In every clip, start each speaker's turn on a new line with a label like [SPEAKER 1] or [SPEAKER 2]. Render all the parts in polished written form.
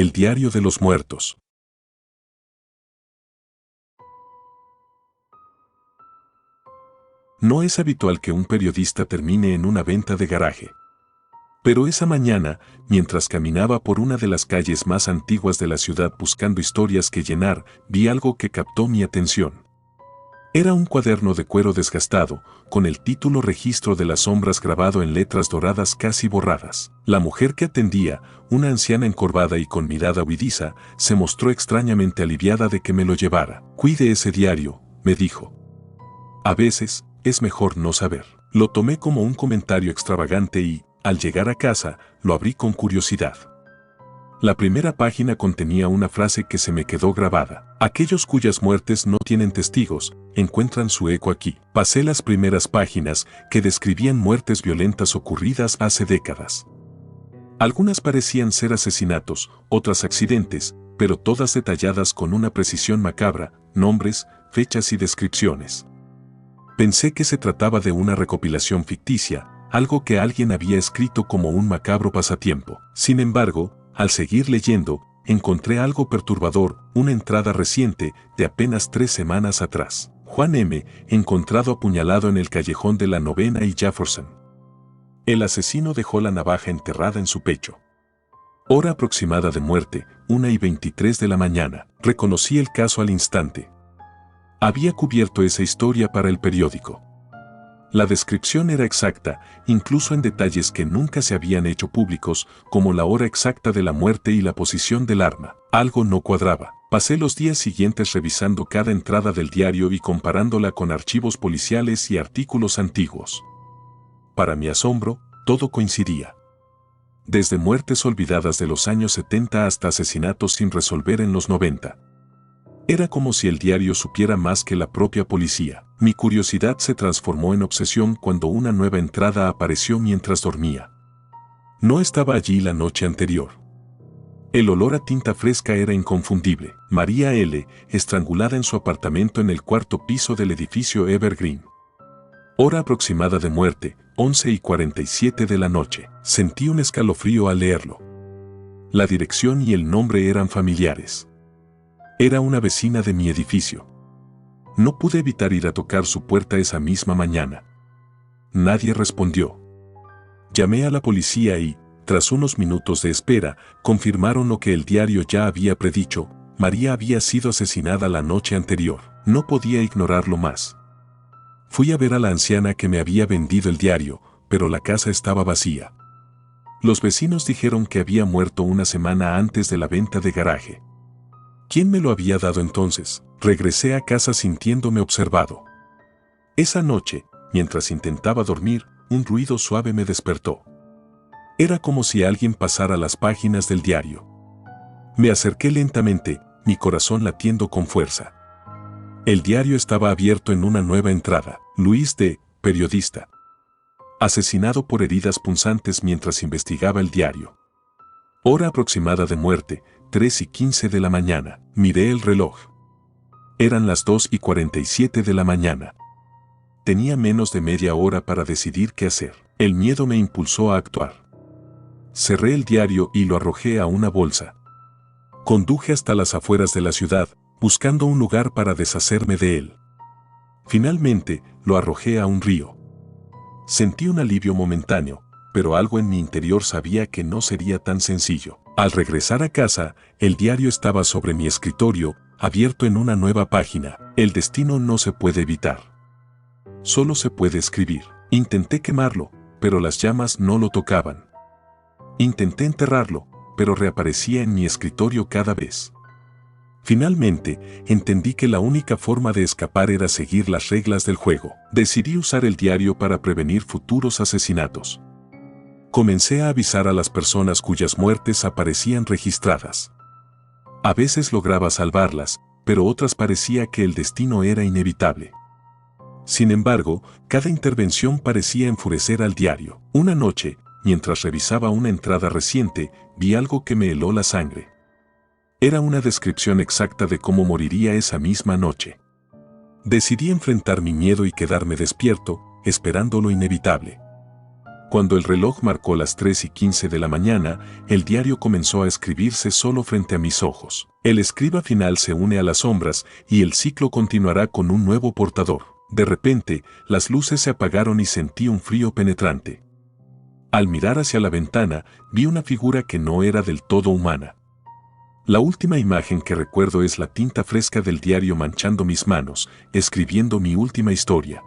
[SPEAKER 1] El diario de los muertos. No es habitual que un periodista termine en una venta de garaje. Pero esa mañana, mientras caminaba por una de las calles más antiguas de la ciudad buscando historias que llenar, vi algo que captó mi atención. Era un cuaderno de cuero desgastado, con el título Registro de las sombras grabado en letras doradas casi borradas. La mujer que atendía, una anciana encorvada y con mirada huidiza, se mostró extrañamente aliviada de que me lo llevara. Cuide ese diario, me dijo. A veces, es mejor no saber. Lo tomé como un comentario extravagante y, al llegar a casa, lo abrí con curiosidad. La primera página contenía una frase que se me quedó grabada. Aquellos cuyas muertes no tienen testigos, encuentran su eco aquí. Pasé las primeras páginas que describían muertes violentas ocurridas hace décadas. Algunas parecían ser asesinatos, otras accidentes, pero todas detalladas con una precisión macabra, nombres, fechas y descripciones. Pensé que se trataba de una recopilación ficticia, algo que alguien había escrito como un macabro pasatiempo. Sin embargo, al seguir leyendo, encontré algo perturbador, una entrada reciente, de apenas 3 semanas atrás. Juan M., encontrado apuñalado en el callejón de la 9ª y Jefferson. El asesino dejó la navaja enterrada en su pecho. Hora aproximada de muerte, 1:23 de la mañana. Reconocí el caso al instante. Había cubierto esa historia para el periódico. La descripción era exacta, incluso en detalles que nunca se habían hecho públicos, como la hora exacta de la muerte y la posición del arma. Algo no cuadraba. Pasé los días siguientes revisando cada entrada del diario y comparándola con archivos policiales y artículos antiguos. Para mi asombro, todo coincidía. Desde muertes olvidadas de los años 70 hasta asesinatos sin resolver en los 90. Era como si el diario supiera más que la propia policía. Mi curiosidad se transformó en obsesión cuando una nueva entrada apareció mientras dormía. No estaba allí la noche anterior. El olor a tinta fresca era inconfundible. María L., estrangulada en su apartamento en el 4º piso del edificio Evergreen. Hora aproximada de muerte, 11:47 de la noche. Sentí un escalofrío al leerlo. La dirección y el nombre eran familiares. Era una vecina de mi edificio. No pude evitar ir a tocar su puerta esa misma mañana. Nadie respondió. Llamé a la policía y, tras unos minutos de espera, confirmaron lo que el diario ya había predicho: María había sido asesinada la noche anterior. No podía ignorarlo más. Fui a ver a la anciana que me había vendido el diario, pero la casa estaba vacía. Los vecinos dijeron que había muerto una semana antes de la venta de garaje. ¿Quién me lo había dado entonces? Regresé a casa sintiéndome observado. Esa noche, mientras intentaba dormir, un ruido suave me despertó. Era como si alguien pasara las páginas del diario. Me acerqué lentamente, mi corazón latiendo con fuerza. El diario estaba abierto en una nueva entrada. Luis D., periodista. Asesinado por heridas punzantes mientras investigaba el diario. Hora aproximada de muerte, 3:15 de la mañana. Miré el reloj. Eran las 2:47 de la mañana. Tenía menos de media hora para decidir qué hacer. El miedo me impulsó a actuar. Cerré el diario y lo arrojé a una bolsa. Conduje hasta las afueras de la ciudad, buscando un lugar para deshacerme de él. Finalmente, lo arrojé a un río. Sentí un alivio momentáneo, pero algo en mi interior sabía que no sería tan sencillo. Al regresar a casa, el diario estaba sobre mi escritorio, abierto en una nueva página. El destino no se puede evitar. Solo se puede escribir. Intenté quemarlo, pero las llamas no lo tocaban. Intenté enterrarlo, pero reaparecía en mi escritorio cada vez. Finalmente, entendí que la única forma de escapar era seguir las reglas del juego. Decidí usar el diario para prevenir futuros asesinatos. Comencé a avisar a las personas cuyas muertes aparecían registradas. A veces lograba salvarlas, pero otras parecía que el destino era inevitable. Sin embargo, cada intervención parecía enfurecer al diario. Una noche, mientras revisaba una entrada reciente, vi algo que me heló la sangre. Era una descripción exacta de cómo moriría esa misma noche. Decidí enfrentar mi miedo y quedarme despierto, esperando lo inevitable. Cuando el reloj marcó las 3:15 de la mañana, el diario comenzó a escribirse solo frente a mis ojos. El escriba final se une a las sombras y el ciclo continuará con un nuevo portador. De repente, las luces se apagaron y sentí un frío penetrante. Al mirar hacia la ventana, vi una figura que no era del todo humana. La última imagen que recuerdo es la tinta fresca del diario manchando mis manos, escribiendo mi última historia.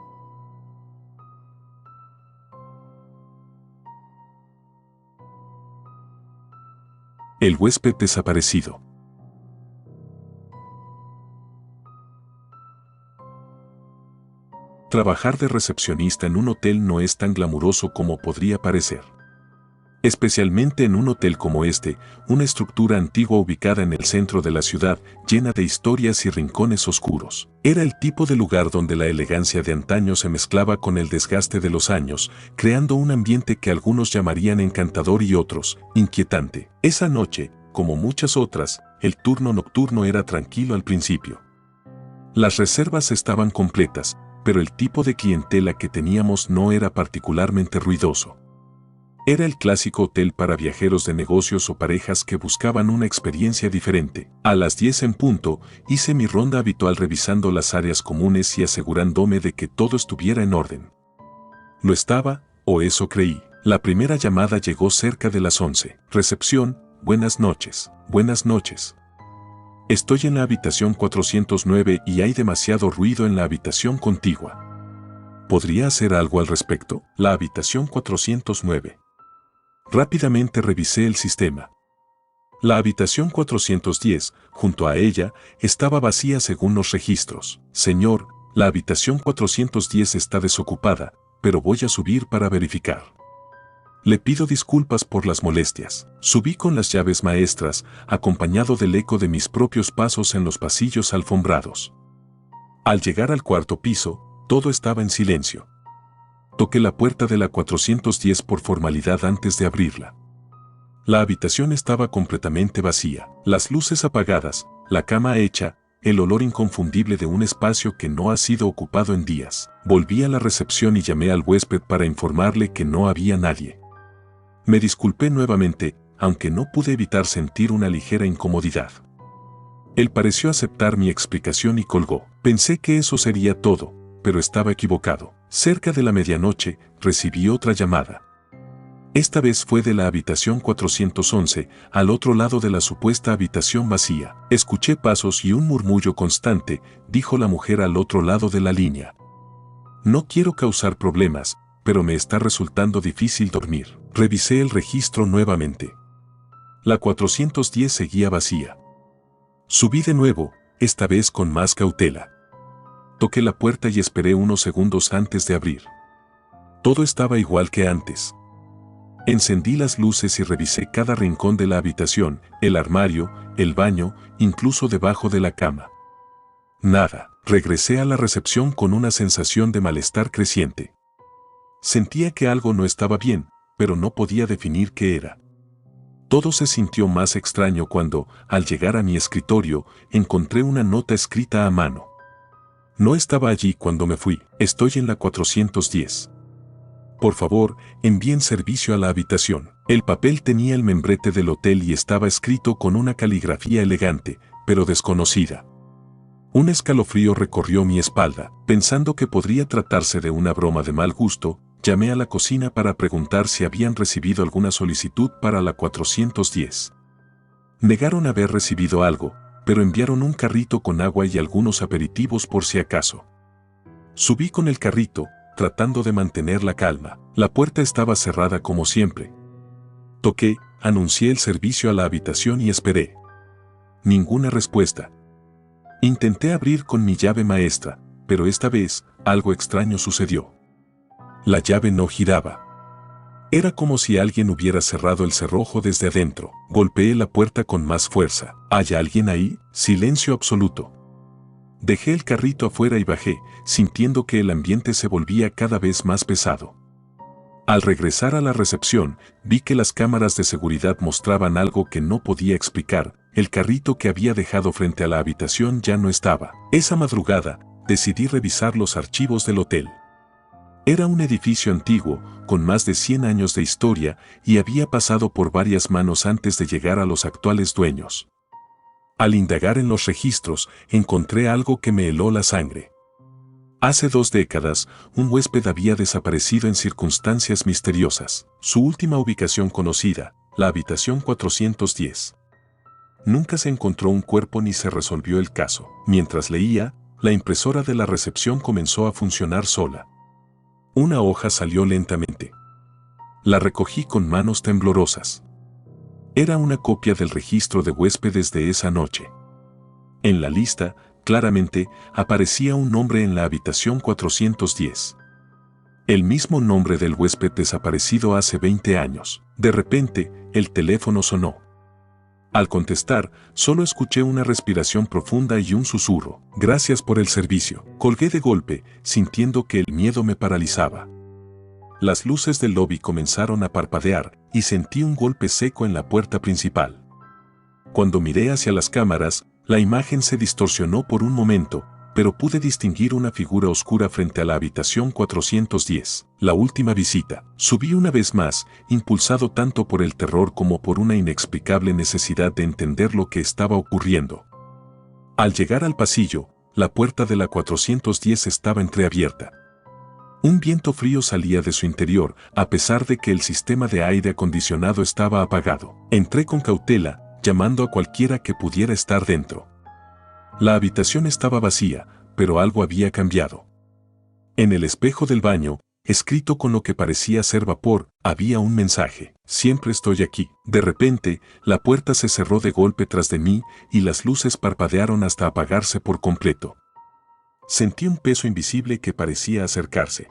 [SPEAKER 1] El huésped desaparecido. Trabajar de recepcionista en un hotel no es tan glamuroso como podría parecer. Especialmente en un hotel como este, una estructura antigua ubicada en el centro de la ciudad, llena de historias y rincones oscuros. Era el tipo de lugar donde la elegancia de antaño se mezclaba con el desgaste de los años, creando un ambiente que algunos llamarían encantador y otros, inquietante. Esa noche, como muchas otras, el turno nocturno era tranquilo al principio. Las reservas estaban completas, pero el tipo de clientela que teníamos no era particularmente ruidoso. Era el clásico hotel para viajeros de negocios o parejas que buscaban una experiencia diferente. A las 10 en punto, hice mi ronda habitual revisando las áreas comunes y asegurándome de que todo estuviera en orden. Lo estaba, o eso creí. La primera llamada llegó cerca de las 11. Recepción, buenas noches. Buenas noches. Estoy en la habitación 409 y hay demasiado ruido en la habitación contigua. ¿Podría hacer algo al respecto? La habitación 409. Rápidamente revisé el sistema. La habitación 410, junto a ella, estaba vacía según los registros. Señor, la habitación 410 está desocupada, pero voy a subir para verificar. Le pido disculpas por las molestias. Subí con las llaves maestras, acompañado del eco de mis propios pasos en los pasillos alfombrados. Al llegar al cuarto piso, todo estaba en silencio. Toqué la puerta de la 410 por formalidad antes de abrirla. La habitación estaba completamente vacía, las luces apagadas, la cama hecha, el olor inconfundible de un espacio que no ha sido ocupado en días. Volví a la recepción y llamé al huésped para informarle que no había nadie. Me disculpé nuevamente, aunque no pude evitar sentir una ligera incomodidad. Él pareció aceptar mi explicación y colgó. Pensé que eso sería todo, pero estaba equivocado. Cerca de la medianoche, recibí otra llamada. Esta vez fue de la habitación 411, al otro lado de la supuesta habitación vacía. Escuché pasos y un murmullo constante, dijo la mujer al otro lado de la línea. No quiero causar problemas, pero me está resultando difícil dormir. Revisé el registro nuevamente. La 410 seguía vacía. Subí de nuevo, esta vez con más cautela. Toqué la puerta y esperé unos segundos antes de abrir. Todo estaba igual que antes. Encendí las luces y revisé cada rincón de la habitación, el armario, el baño, incluso debajo de la cama. Nada. Regresé a la recepción con una sensación de malestar creciente. Sentía que algo no estaba bien, pero no podía definir qué era. Todo se sintió más extraño cuando, al llegar a mi escritorio, encontré una nota escrita a mano. No estaba allí cuando me fui. Estoy en la 410. Por favor, envíen servicio a la habitación. El papel tenía el membrete del hotel y estaba escrito con una caligrafía elegante, pero desconocida. Un escalofrío recorrió mi espalda. Pensando que podría tratarse de una broma de mal gusto, llamé a la cocina para preguntar si habían recibido alguna solicitud para la 410. Negaron haber recibido algo, pero enviaron un carrito con agua y algunos aperitivos por si acaso. Subí con el carrito, tratando de mantener la calma. La puerta estaba cerrada como siempre. Toqué, anuncié el servicio a la habitación y esperé. Ninguna respuesta. Intenté abrir con mi llave maestra, pero esta vez, algo extraño sucedió. La llave no giraba. Era como si alguien hubiera cerrado el cerrojo desde adentro. Golpeé la puerta con más fuerza. ¿Hay alguien ahí? Silencio absoluto. Dejé el carrito afuera y bajé, sintiendo que el ambiente se volvía cada vez más pesado. Al regresar a la recepción, vi que las cámaras de seguridad mostraban algo que no podía explicar. El carrito que había dejado frente a la habitación ya no estaba. Esa madrugada, decidí revisar los archivos del hotel. Era un edificio antiguo, con más de 100 años de historia, y había pasado por varias manos antes de llegar a los actuales dueños. Al indagar en los registros, encontré algo que me heló la sangre. Hace 2 décadas, un huésped había desaparecido en circunstancias misteriosas. Su última ubicación conocida, la habitación 410. Nunca se encontró un cuerpo ni se resolvió el caso. Mientras leía, la impresora de la recepción comenzó a funcionar sola. Una hoja salió lentamente. La recogí con manos temblorosas. Era una copia del registro de huéspedes de esa noche. En la lista, claramente, aparecía un nombre en la habitación 410. El mismo nombre del huésped desaparecido hace 20 años. De repente, el teléfono sonó. Al contestar, solo escuché una respiración profunda y un susurro. Gracias por el servicio. Colgué de golpe, sintiendo que el miedo me paralizaba. Las luces del lobby comenzaron a parpadear y sentí un golpe seco en la puerta principal. Cuando miré hacia las cámaras, la imagen se distorsionó por un momento, pero pude distinguir una figura oscura frente a la habitación 410, la última visita. Subí una vez más, impulsado tanto por el terror como por una inexplicable necesidad de entender lo que estaba ocurriendo. Al llegar al pasillo, la puerta de la 410 estaba entreabierta. Un viento frío salía de su interior, a pesar de que el sistema de aire acondicionado estaba apagado. Entré con cautela, llamando a cualquiera que pudiera estar dentro. La habitación estaba vacía, pero algo había cambiado. En el espejo del baño, escrito con lo que parecía ser vapor, había un mensaje: siempre estoy aquí. De repente, la puerta se cerró de golpe tras de mí y las luces parpadearon hasta apagarse por completo. Sentí un peso invisible que parecía acercarse.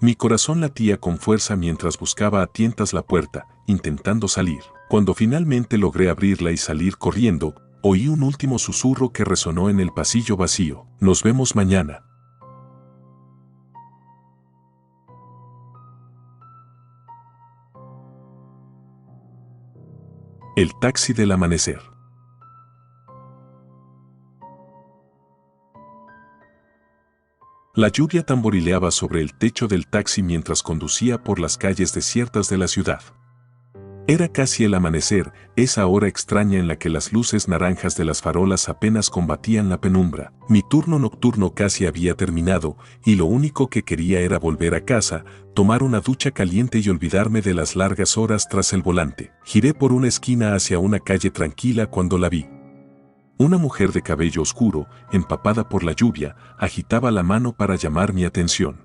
[SPEAKER 1] Mi corazón latía con fuerza mientras buscaba a tientas la puerta, intentando salir. Cuando finalmente logré abrirla y salir corriendo, oí un último susurro que resonó en el pasillo vacío. Nos vemos mañana. El taxi del amanecer. La lluvia tamborileaba sobre el techo del taxi mientras conducía por las calles desiertas de la ciudad. Era casi el amanecer, esa hora extraña en la que las luces naranjas de las farolas apenas combatían la penumbra. Mi turno nocturno casi había terminado, y lo único que quería era volver a casa, tomar una ducha caliente y olvidarme de las largas horas tras el volante. Giré por una esquina hacia una calle tranquila cuando la vi. Una mujer de cabello oscuro, empapada por la lluvia, agitaba la mano para llamar mi atención.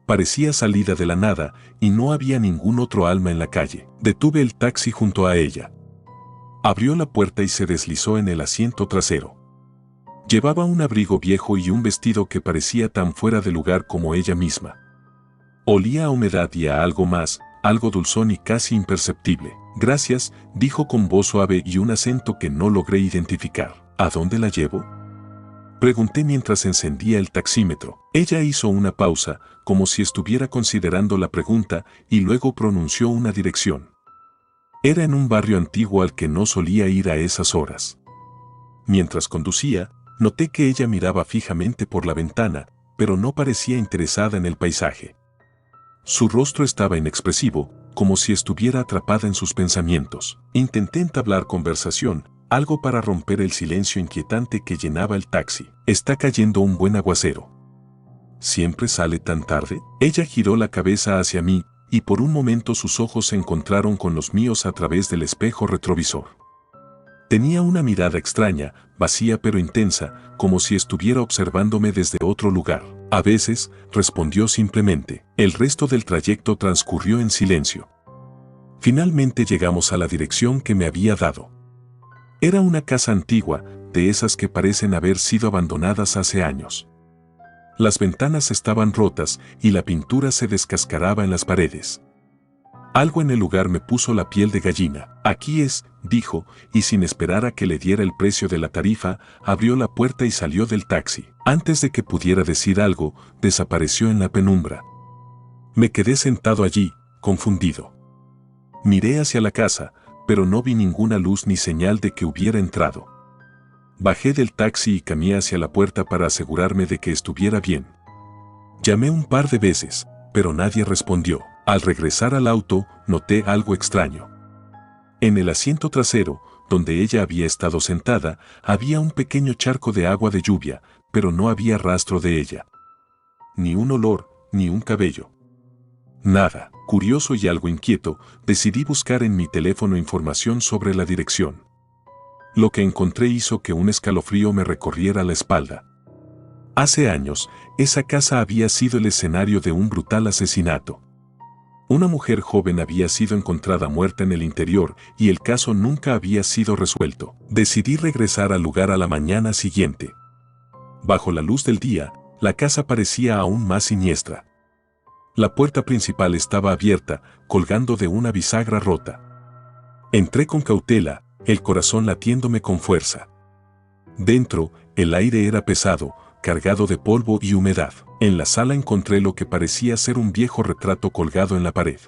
[SPEAKER 1] Parecía salida de la nada y no había ningún otro alma en la calle. Detuve el taxi junto a ella. Abrió la puerta y se deslizó en el asiento trasero. Llevaba un abrigo viejo y un vestido que parecía tan fuera de lugar como ella misma. Olía a humedad y a algo más, algo dulzón y casi imperceptible. Gracias, dijo con voz suave y un acento que no logré identificar. ¿A dónde la llevo?, pregunté mientras encendía el taxímetro. Ella hizo una pausa, como si estuviera considerando la pregunta, y luego pronunció una dirección. Era en un barrio antiguo al que no solía ir a esas horas. Mientras conducía, noté que ella miraba fijamente por la ventana, pero no parecía interesada en el paisaje. Su rostro estaba inexpresivo, como si estuviera atrapada en sus pensamientos. Intenté entablar conversación, algo para romper el silencio inquietante que llenaba el taxi. Está cayendo un buen aguacero. ¿Siempre sale tan tarde? Ella giró la cabeza hacia mí, y por un momento sus ojos se encontraron con los míos a través del espejo retrovisor. Tenía una mirada extraña, vacía pero intensa, como si estuviera observándome desde otro lugar. A veces, respondió simplemente. El resto del trayecto transcurrió en silencio. Finalmente llegamos a la dirección que me había dado. Era una casa antigua, de esas que parecen haber sido abandonadas hace años. Las ventanas estaban rotas y la pintura se descascaraba en las paredes. Algo en el lugar me puso la piel de gallina. Aquí es, dijo, y sin esperar a que le diera el precio de la tarifa, abrió la puerta y salió del taxi. Antes de que pudiera decir algo, desapareció en la penumbra. Me quedé sentado allí, confundido. Miré hacia la casa, pero no vi ninguna luz ni señal de que hubiera entrado. Bajé del taxi y caminé hacia la puerta para asegurarme de que estuviera bien. Llamé un par de veces, pero nadie respondió. Al regresar al auto, noté algo extraño. En el asiento trasero, donde ella había estado sentada, había un pequeño charco de agua de lluvia, pero no había rastro de ella. Ni un olor, ni un cabello. Nada. Curioso y algo inquieto, decidí buscar en mi teléfono información sobre la dirección. Lo que encontré hizo que un escalofrío me recorriera la espalda. Hace años, esa casa había sido el escenario de un brutal asesinato. Una mujer joven había sido encontrada muerta en el interior y el caso nunca había sido resuelto. Decidí regresar al lugar a la mañana siguiente. Bajo la luz del día, la casa parecía aún más siniestra. La puerta principal estaba abierta, colgando de una bisagra rota. Entré con cautela, el corazón latiéndome con fuerza. Dentro, el aire era pesado, cargado de polvo y humedad. En la sala encontré lo que parecía ser un viejo retrato colgado en la pared.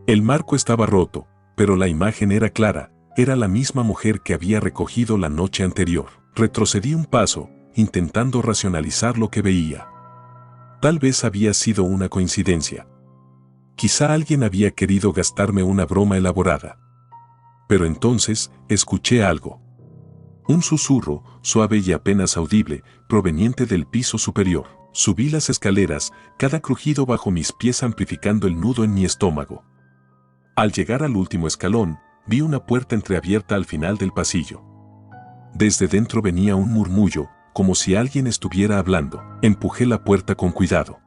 [SPEAKER 1] El marco estaba roto, pero la imagen era clara, era la misma mujer que había recogido la noche anterior. Retrocedí un paso, intentando racionalizar lo que veía. Tal vez había sido una coincidencia. Quizá alguien había querido gastarme una broma elaborada. Pero entonces, escuché algo. Un susurro, suave y apenas audible, proveniente del piso superior. Subí las escaleras, cada crujido bajo mis pies amplificando el nudo en mi estómago. Al llegar al último escalón, vi una puerta entreabierta al final del pasillo. Desde dentro venía un murmullo, como si alguien estuviera hablando. Empujé la puerta con cuidado.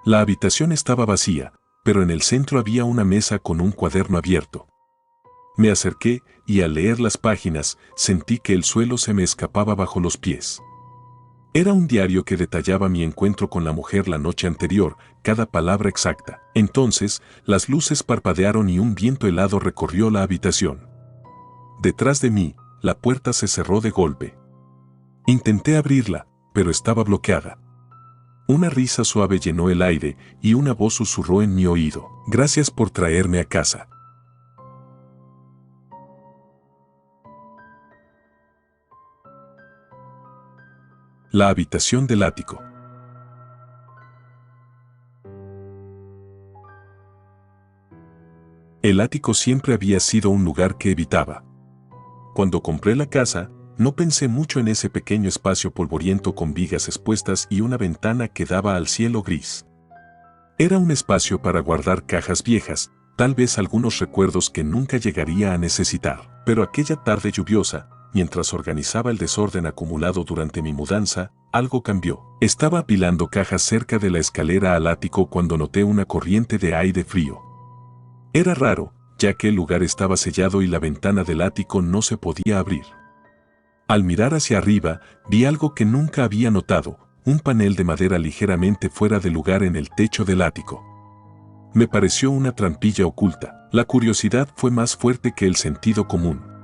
[SPEAKER 1] La habitación estaba vacía, pero en el centro había una mesa con un cuaderno abierto. Me acerqué y al leer las páginas sentí que el suelo se me escapaba bajo los pies. Era un diario que detallaba mi encuentro con la mujer la noche anterior, cada palabra exacta. Entonces, las luces parpadearon y un viento helado recorrió la habitación. Detrás de mí, la puerta se cerró de golpe. Intenté abrirla, pero estaba bloqueada. Una risa suave llenó el aire y una voz susurró en mi oído. Gracias por traerme a casa. La habitación del ático. El ático siempre había sido un lugar que evitaba. Cuando compré la casa, no pensé mucho en ese pequeño espacio polvoriento con vigas expuestas y una ventana que daba al cielo gris. Era un espacio para guardar cajas viejas, tal vez algunos recuerdos que nunca llegaría a necesitar. Pero aquella tarde lluviosa, mientras organizaba el desorden acumulado durante mi mudanza, algo cambió. Estaba apilando cajas cerca de la escalera al ático cuando noté una corriente de aire frío. Era raro, ya que el lugar estaba sellado y la ventana del ático no se podía abrir. Al mirar hacia arriba, vi algo que nunca había notado, un panel de madera ligeramente fuera de lugar en el techo del ático. Me pareció una trampilla oculta. La curiosidad fue más fuerte que el sentido común.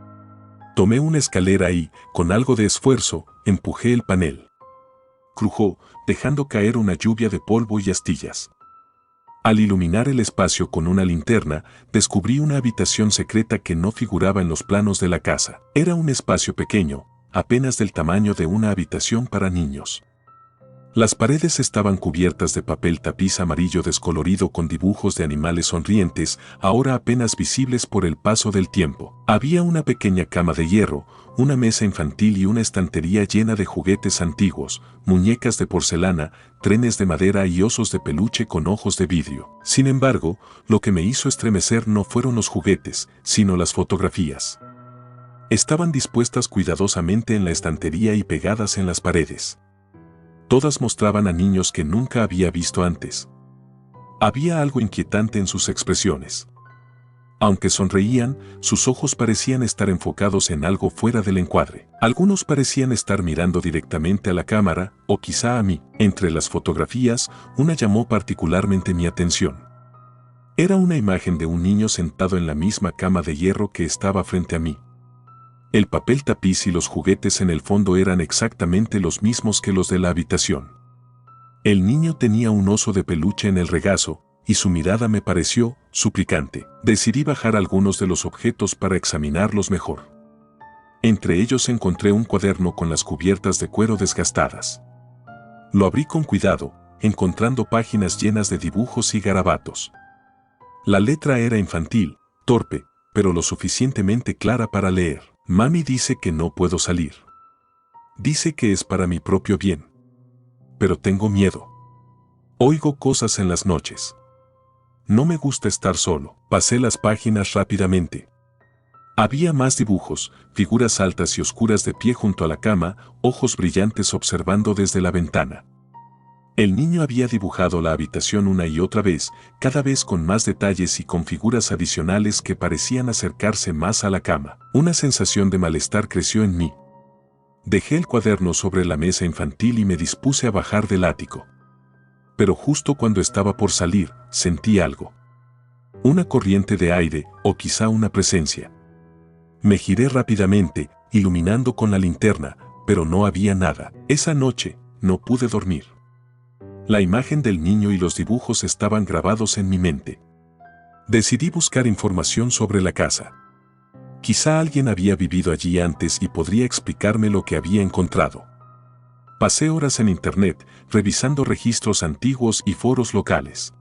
[SPEAKER 1] Tomé una escalera y, con algo de esfuerzo, empujé el panel. Crujó, dejando caer una lluvia de polvo y astillas. Al iluminar el espacio con una linterna, descubrí una habitación secreta que no figuraba en los planos de la casa. Era un espacio pequeño, apenas del tamaño de una habitación para niños. Las paredes estaban cubiertas de papel tapiz amarillo descolorido con dibujos de animales sonrientes, ahora apenas visibles por el paso del tiempo. Había una pequeña cama de hierro, una mesa infantil y una estantería llena de juguetes antiguos, muñecas de porcelana, trenes de madera y osos de peluche con ojos de vidrio. Sin embargo, lo que me hizo estremecer no fueron los juguetes, sino las fotografías. Estaban dispuestas cuidadosamente en la estantería y pegadas en las paredes. Todas mostraban a niños que nunca había visto antes. Había algo inquietante en sus expresiones. Aunque sonreían, sus ojos parecían estar enfocados en algo fuera del encuadre. Algunos parecían estar mirando directamente a la cámara, o quizá a mí. Entre las fotografías, una llamó particularmente mi atención. Era una imagen de un niño sentado en la misma cama de hierro que estaba frente a mí. El papel tapiz y los juguetes en el fondo eran exactamente los mismos que los de la habitación. El niño tenía un oso de peluche en el regazo, y su mirada me pareció suplicante. Decidí bajar algunos de los objetos para examinarlos mejor. Entre ellos encontré un cuaderno con las cubiertas de cuero desgastadas. Lo abrí con cuidado, encontrando páginas llenas de dibujos y garabatos. La letra era infantil, torpe, pero lo suficientemente clara para leer. Mami dice que no puedo salir. Dice que es para mi propio bien. Pero tengo miedo. Oigo cosas en las noches. No me gusta estar solo. Pasé las páginas rápidamente. Había más dibujos, figuras altas y oscuras de pie junto a la cama, ojos brillantes observando desde la ventana. El niño había dibujado la habitación una y otra vez, cada vez con más detalles y con figuras adicionales que parecían acercarse más a la cama. Una sensación de malestar creció en mí. Dejé el cuaderno sobre la mesa infantil y me dispuse a bajar del ático. Pero justo cuando estaba por salir, sentí algo. Una corriente de aire, o quizá una presencia. Me giré rápidamente, iluminando con la linterna, pero no había nada. Esa noche, no pude dormir. La imagen del niño y los dibujos estaban grabados en mi mente. Decidí buscar información sobre la casa. Quizá alguien había vivido allí antes y podría explicarme lo que había encontrado. Pasé horas en internet, revisando registros antiguos y foros locales.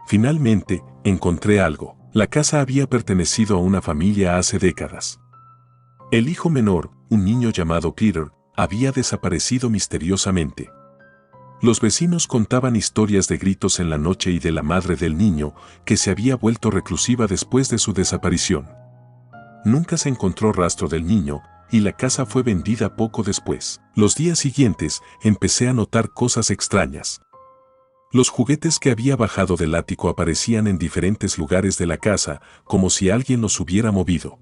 [SPEAKER 1] Finalmente, encontré algo. La casa había pertenecido a una familia hace décadas. El hijo menor, un niño llamado Peter, había desaparecido misteriosamente. Los vecinos contaban historias de gritos en la noche y de la madre del niño, que se había vuelto reclusiva después de su desaparición. Nunca se encontró rastro del niño, y la casa fue vendida poco después. Los días siguientes, empecé a notar cosas extrañas. Los juguetes que había bajado del ático aparecían en diferentes lugares de la casa, como si alguien los hubiera movido.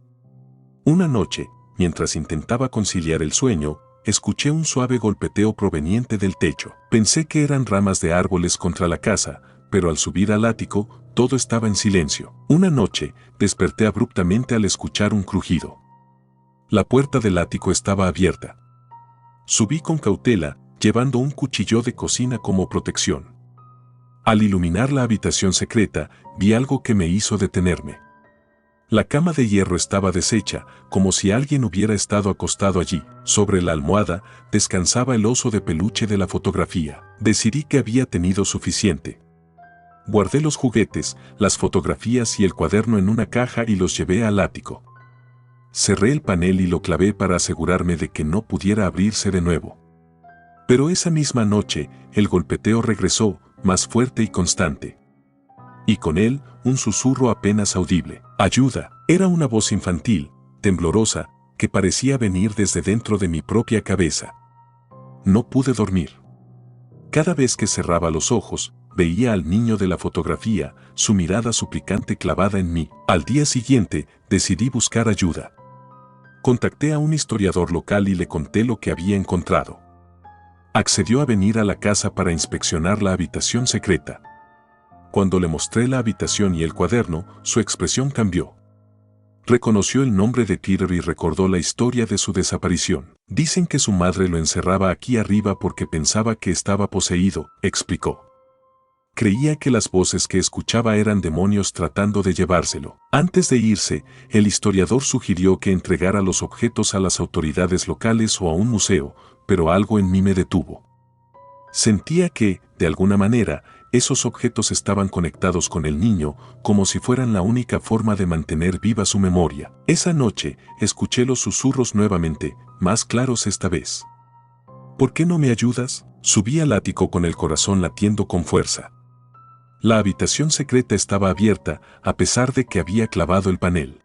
[SPEAKER 1] Una noche, mientras intentaba conciliar el sueño, escuché un suave golpeteo proveniente del techo. Pensé que eran ramas de árboles contra la casa, pero al subir al ático, todo estaba en silencio. Una noche, desperté abruptamente al escuchar un crujido. La puerta del ático estaba abierta. Subí con cautela, llevando un cuchillo de cocina como protección. Al iluminar la habitación secreta, vi algo que me hizo detenerme. La cama de hierro estaba deshecha, como si alguien hubiera estado acostado allí. Sobre la almohada, descansaba el oso de peluche de la fotografía. Decidí que había tenido suficiente. Guardé los juguetes, las fotografías y el cuaderno en una caja y los llevé al ático. Cerré el panel y lo clavé para asegurarme de que no pudiera abrirse de nuevo. Pero esa misma noche, el golpeteo regresó, más fuerte y constante. Y con él, un susurro apenas audible. ¡Ayuda! Era una voz infantil, temblorosa, que parecía venir desde dentro de mi propia cabeza. No pude dormir. Cada vez que cerraba los ojos, veía al niño de la fotografía, su mirada suplicante clavada en mí. Al día siguiente, decidí buscar ayuda. Contacté a un historiador local y le conté lo que había encontrado. Accedió a venir a la casa para inspeccionar la habitación secreta. Cuando le mostré la habitación y el cuaderno, su expresión cambió. Reconoció el nombre de Peter y recordó la historia de su desaparición. Dicen que su madre lo encerraba aquí arriba porque pensaba que estaba poseído, explicó. Creía que las voces que escuchaba eran demonios tratando de llevárselo. Antes de irse, el historiador sugirió que entregara los objetos a las autoridades locales o a un museo, pero algo en mí me detuvo. Sentía que, de alguna manera, esos objetos estaban conectados con el niño, como si fueran la única forma de mantener viva su memoria. Esa noche, escuché los susurros nuevamente, más claros esta vez. ¿Por qué no me ayudas? Subí al ático con el corazón latiendo con fuerza. La habitación secreta estaba abierta, a pesar de que había clavado el panel.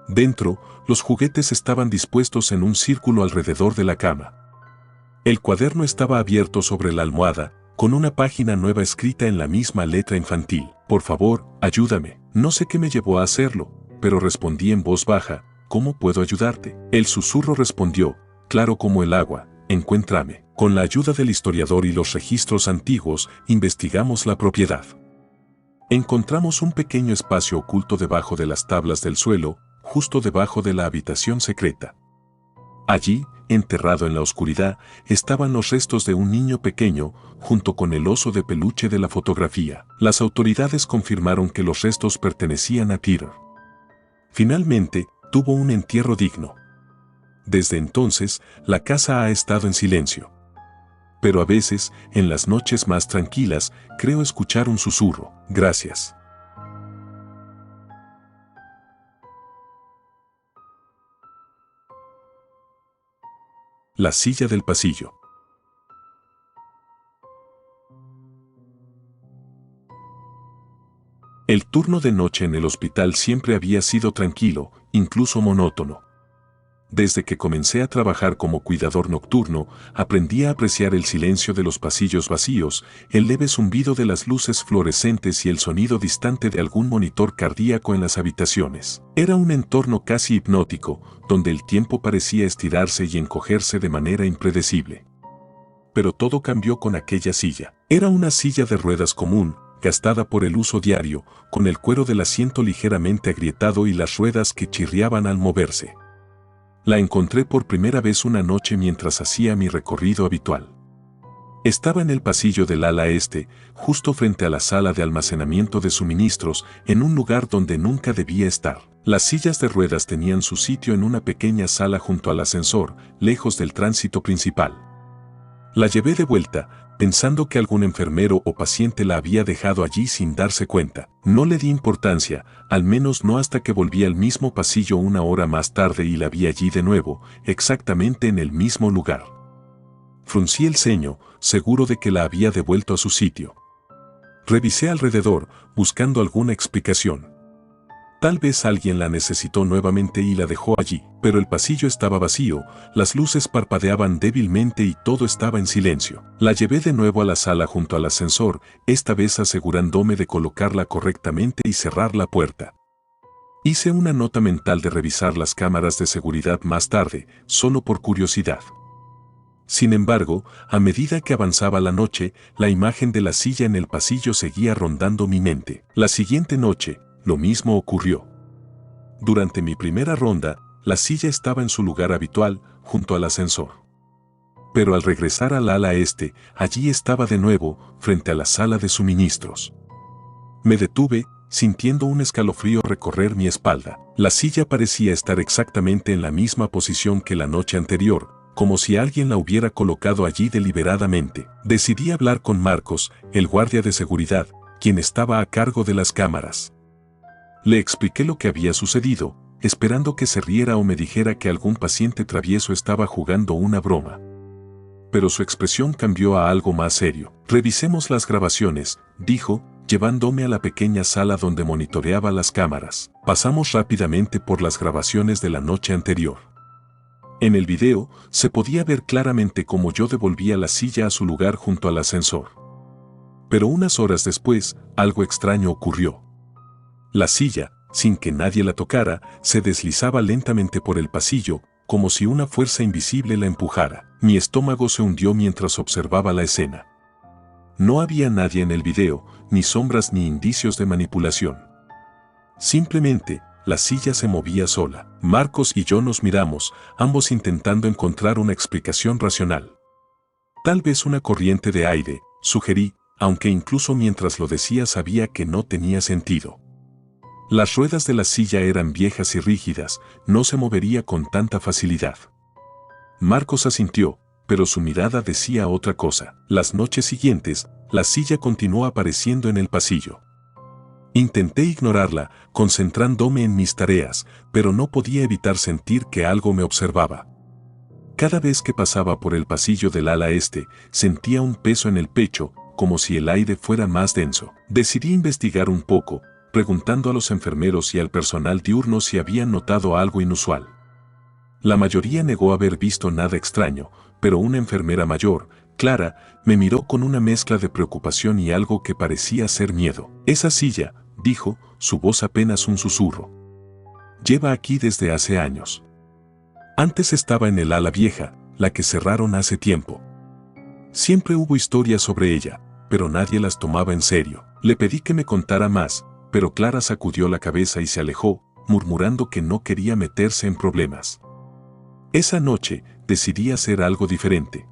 [SPEAKER 1] Dentro, los juguetes estaban dispuestos en un círculo alrededor de la cama. El cuaderno estaba abierto sobre la almohada, con una página nueva escrita en la misma letra infantil. Por favor, ayúdame. No sé qué me llevó a hacerlo, pero respondí en voz baja, ¿cómo puedo ayudarte? El susurro respondió, claro como el agua, encuéntrame. Con la ayuda del historiador y los registros antiguos, investigamos la propiedad. Encontramos un pequeño espacio oculto debajo de las tablas del suelo, justo debajo de la habitación secreta. Allí, enterrado en la oscuridad, estaban los restos de un niño pequeño, junto con el oso de peluche de la fotografía. Las autoridades confirmaron que los restos pertenecían a Peter. Finalmente, tuvo un entierro digno. Desde entonces, la casa ha estado en silencio. Pero a veces, en las noches más tranquilas, creo escuchar un susurro. Gracias. La silla del pasillo. El turno de noche en el hospital siempre había sido tranquilo, incluso monótono. Desde que comencé a trabajar como cuidador nocturno, aprendí a apreciar el silencio de los pasillos vacíos, el leve zumbido de las luces fluorescentes y el sonido distante de algún monitor cardíaco en las habitaciones. Era un entorno casi hipnótico, donde el tiempo parecía estirarse y encogerse de manera impredecible. Pero todo cambió con aquella silla. Era una silla de ruedas común, gastada por el uso diario, con el cuero del asiento ligeramente agrietado y las ruedas que chirriaban al moverse. La encontré por primera vez una noche mientras hacía mi recorrido habitual. Estaba en el pasillo del ala este, justo frente a la sala de almacenamiento de suministros, en un lugar donde nunca debía estar. Las sillas de ruedas tenían su sitio en una pequeña sala junto al ascensor, lejos del tránsito principal. La llevé de vuelta, pensando que algún enfermero o paciente la había dejado allí sin darse cuenta. No le di importancia, al menos no hasta que volví al mismo pasillo una hora más tarde y la vi allí de nuevo, exactamente en el mismo lugar. Fruncí el ceño, seguro de que la había devuelto a su sitio. Revisé alrededor, buscando alguna explicación. Tal vez alguien la necesitó nuevamente y la dejó allí, pero el pasillo estaba vacío, las luces parpadeaban débilmente y todo estaba en silencio. La llevé de nuevo a la sala junto al ascensor, esta vez asegurándome de colocarla correctamente y cerrar la puerta. Hice una nota mental de revisar las cámaras de seguridad más tarde, solo por curiosidad. Sin embargo, a medida que avanzaba la noche, la imagen de la silla en el pasillo seguía rondando mi mente. La siguiente noche, lo mismo ocurrió. Durante mi primera ronda, la silla estaba en su lugar habitual, junto al ascensor. Pero al regresar al ala este, allí estaba de nuevo, frente a la sala de suministros. Me detuve, sintiendo un escalofrío recorrer mi espalda. La silla parecía estar exactamente en la misma posición que la noche anterior, como si alguien la hubiera colocado allí deliberadamente. Decidí hablar con Marcos, el guardia de seguridad, quien estaba a cargo de las cámaras. Le expliqué lo que había sucedido, esperando que se riera o me dijera que algún paciente travieso estaba jugando una broma. Pero su expresión cambió a algo más serio. Revisemos las grabaciones, dijo, llevándome a la pequeña sala donde monitoreaba las cámaras. Pasamos rápidamente por las grabaciones de la noche anterior. En el video, se podía ver claramente cómo yo devolvía la silla a su lugar junto al ascensor. Pero unas horas después, algo extraño ocurrió. La silla, sin que nadie la tocara, se deslizaba lentamente por el pasillo, como si una fuerza invisible la empujara. Mi estómago se hundió mientras observaba la escena. No había nadie en el video, ni sombras ni indicios de manipulación. Simplemente, la silla se movía sola. Marcos y yo nos miramos, ambos intentando encontrar una explicación racional. Tal vez una corriente de aire, sugerí, aunque incluso mientras lo decía sabía que no tenía sentido. Las ruedas de la silla eran viejas y rígidas, no se movería con tanta facilidad. Marcos asintió, pero su mirada decía otra cosa. Las noches siguientes, la silla continuó apareciendo en el pasillo. Intenté ignorarla, concentrándome en mis tareas, pero no podía evitar sentir que algo me observaba. Cada vez que pasaba por el pasillo del ala este, sentía un peso en el pecho, como si el aire fuera más denso. Decidí investigar un poco, preguntando a los enfermeros y al personal diurno si habían notado algo inusual. La mayoría negó haber visto nada extraño, pero una enfermera mayor, Clara, me miró con una mezcla de preocupación y algo que parecía ser miedo. Esa silla, dijo, su voz apenas un susurro. Lleva aquí desde hace años. Antes estaba en el ala vieja, la que cerraron hace tiempo. Siempre hubo historias sobre ella, pero nadie las tomaba en serio. Le pedí que me contara más, pero Clara sacudió la cabeza y se alejó, murmurando que no quería meterse en problemas. Esa noche, decidí hacer algo diferente.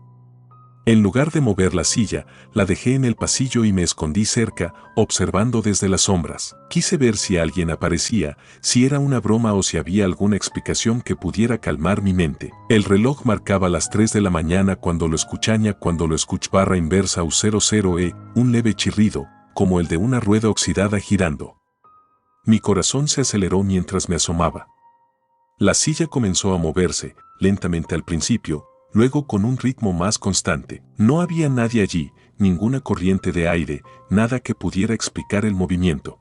[SPEAKER 1] En lugar de mover la silla, la dejé en el pasillo y me escondí cerca, observando desde las sombras. Quise ver si alguien aparecía, si era una broma o si había alguna explicación que pudiera calmar mi mente. El reloj marcaba las 3 de la mañana cuando lo escuché barra inversa U00E, un leve chirrido, como el de una rueda oxidada girando. Mi corazón se aceleró mientras me asomaba. La silla comenzó a moverse, lentamente al principio, luego con un ritmo más constante. No había nadie allí, ninguna corriente de aire, nada que pudiera explicar el movimiento.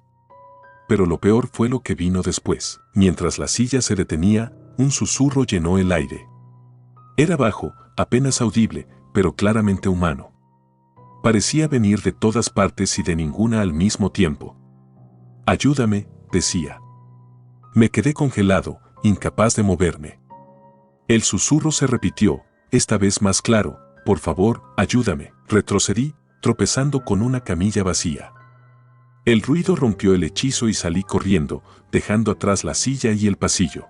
[SPEAKER 1] Pero lo peor fue lo que vino después. Mientras la silla se detenía, un susurro llenó el aire. Era bajo, apenas audible, pero claramente humano. Parecía venir de todas partes y de ninguna al mismo tiempo. «Ayúdame», decía. Me quedé congelado, incapaz de moverme. El susurro se repitió, esta vez más claro, «Por favor, ayúdame». Retrocedí, tropezando con una camilla vacía. El ruido rompió el hechizo y salí corriendo, dejando atrás la silla y el pasillo.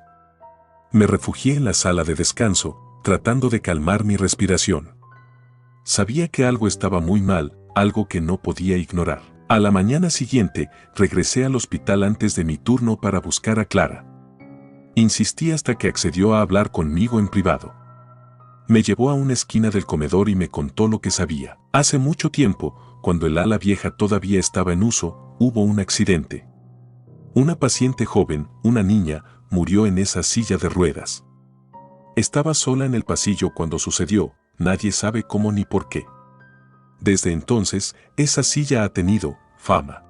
[SPEAKER 1] Me refugié en la sala de descanso, tratando de calmar mi respiración. Sabía que algo estaba muy mal, algo que no podía ignorar. A la mañana siguiente, regresé al hospital antes de mi turno para buscar a Clara. Insistí hasta que accedió a hablar conmigo en privado. Me llevó a una esquina del comedor y me contó lo que sabía. Hace mucho tiempo, cuando el ala vieja todavía estaba en uso, hubo un accidente. Una paciente joven, una niña, murió en esa silla de ruedas. Estaba sola en el pasillo cuando sucedió, nadie sabe cómo ni por qué. Desde entonces, esa silla ha tenido fama.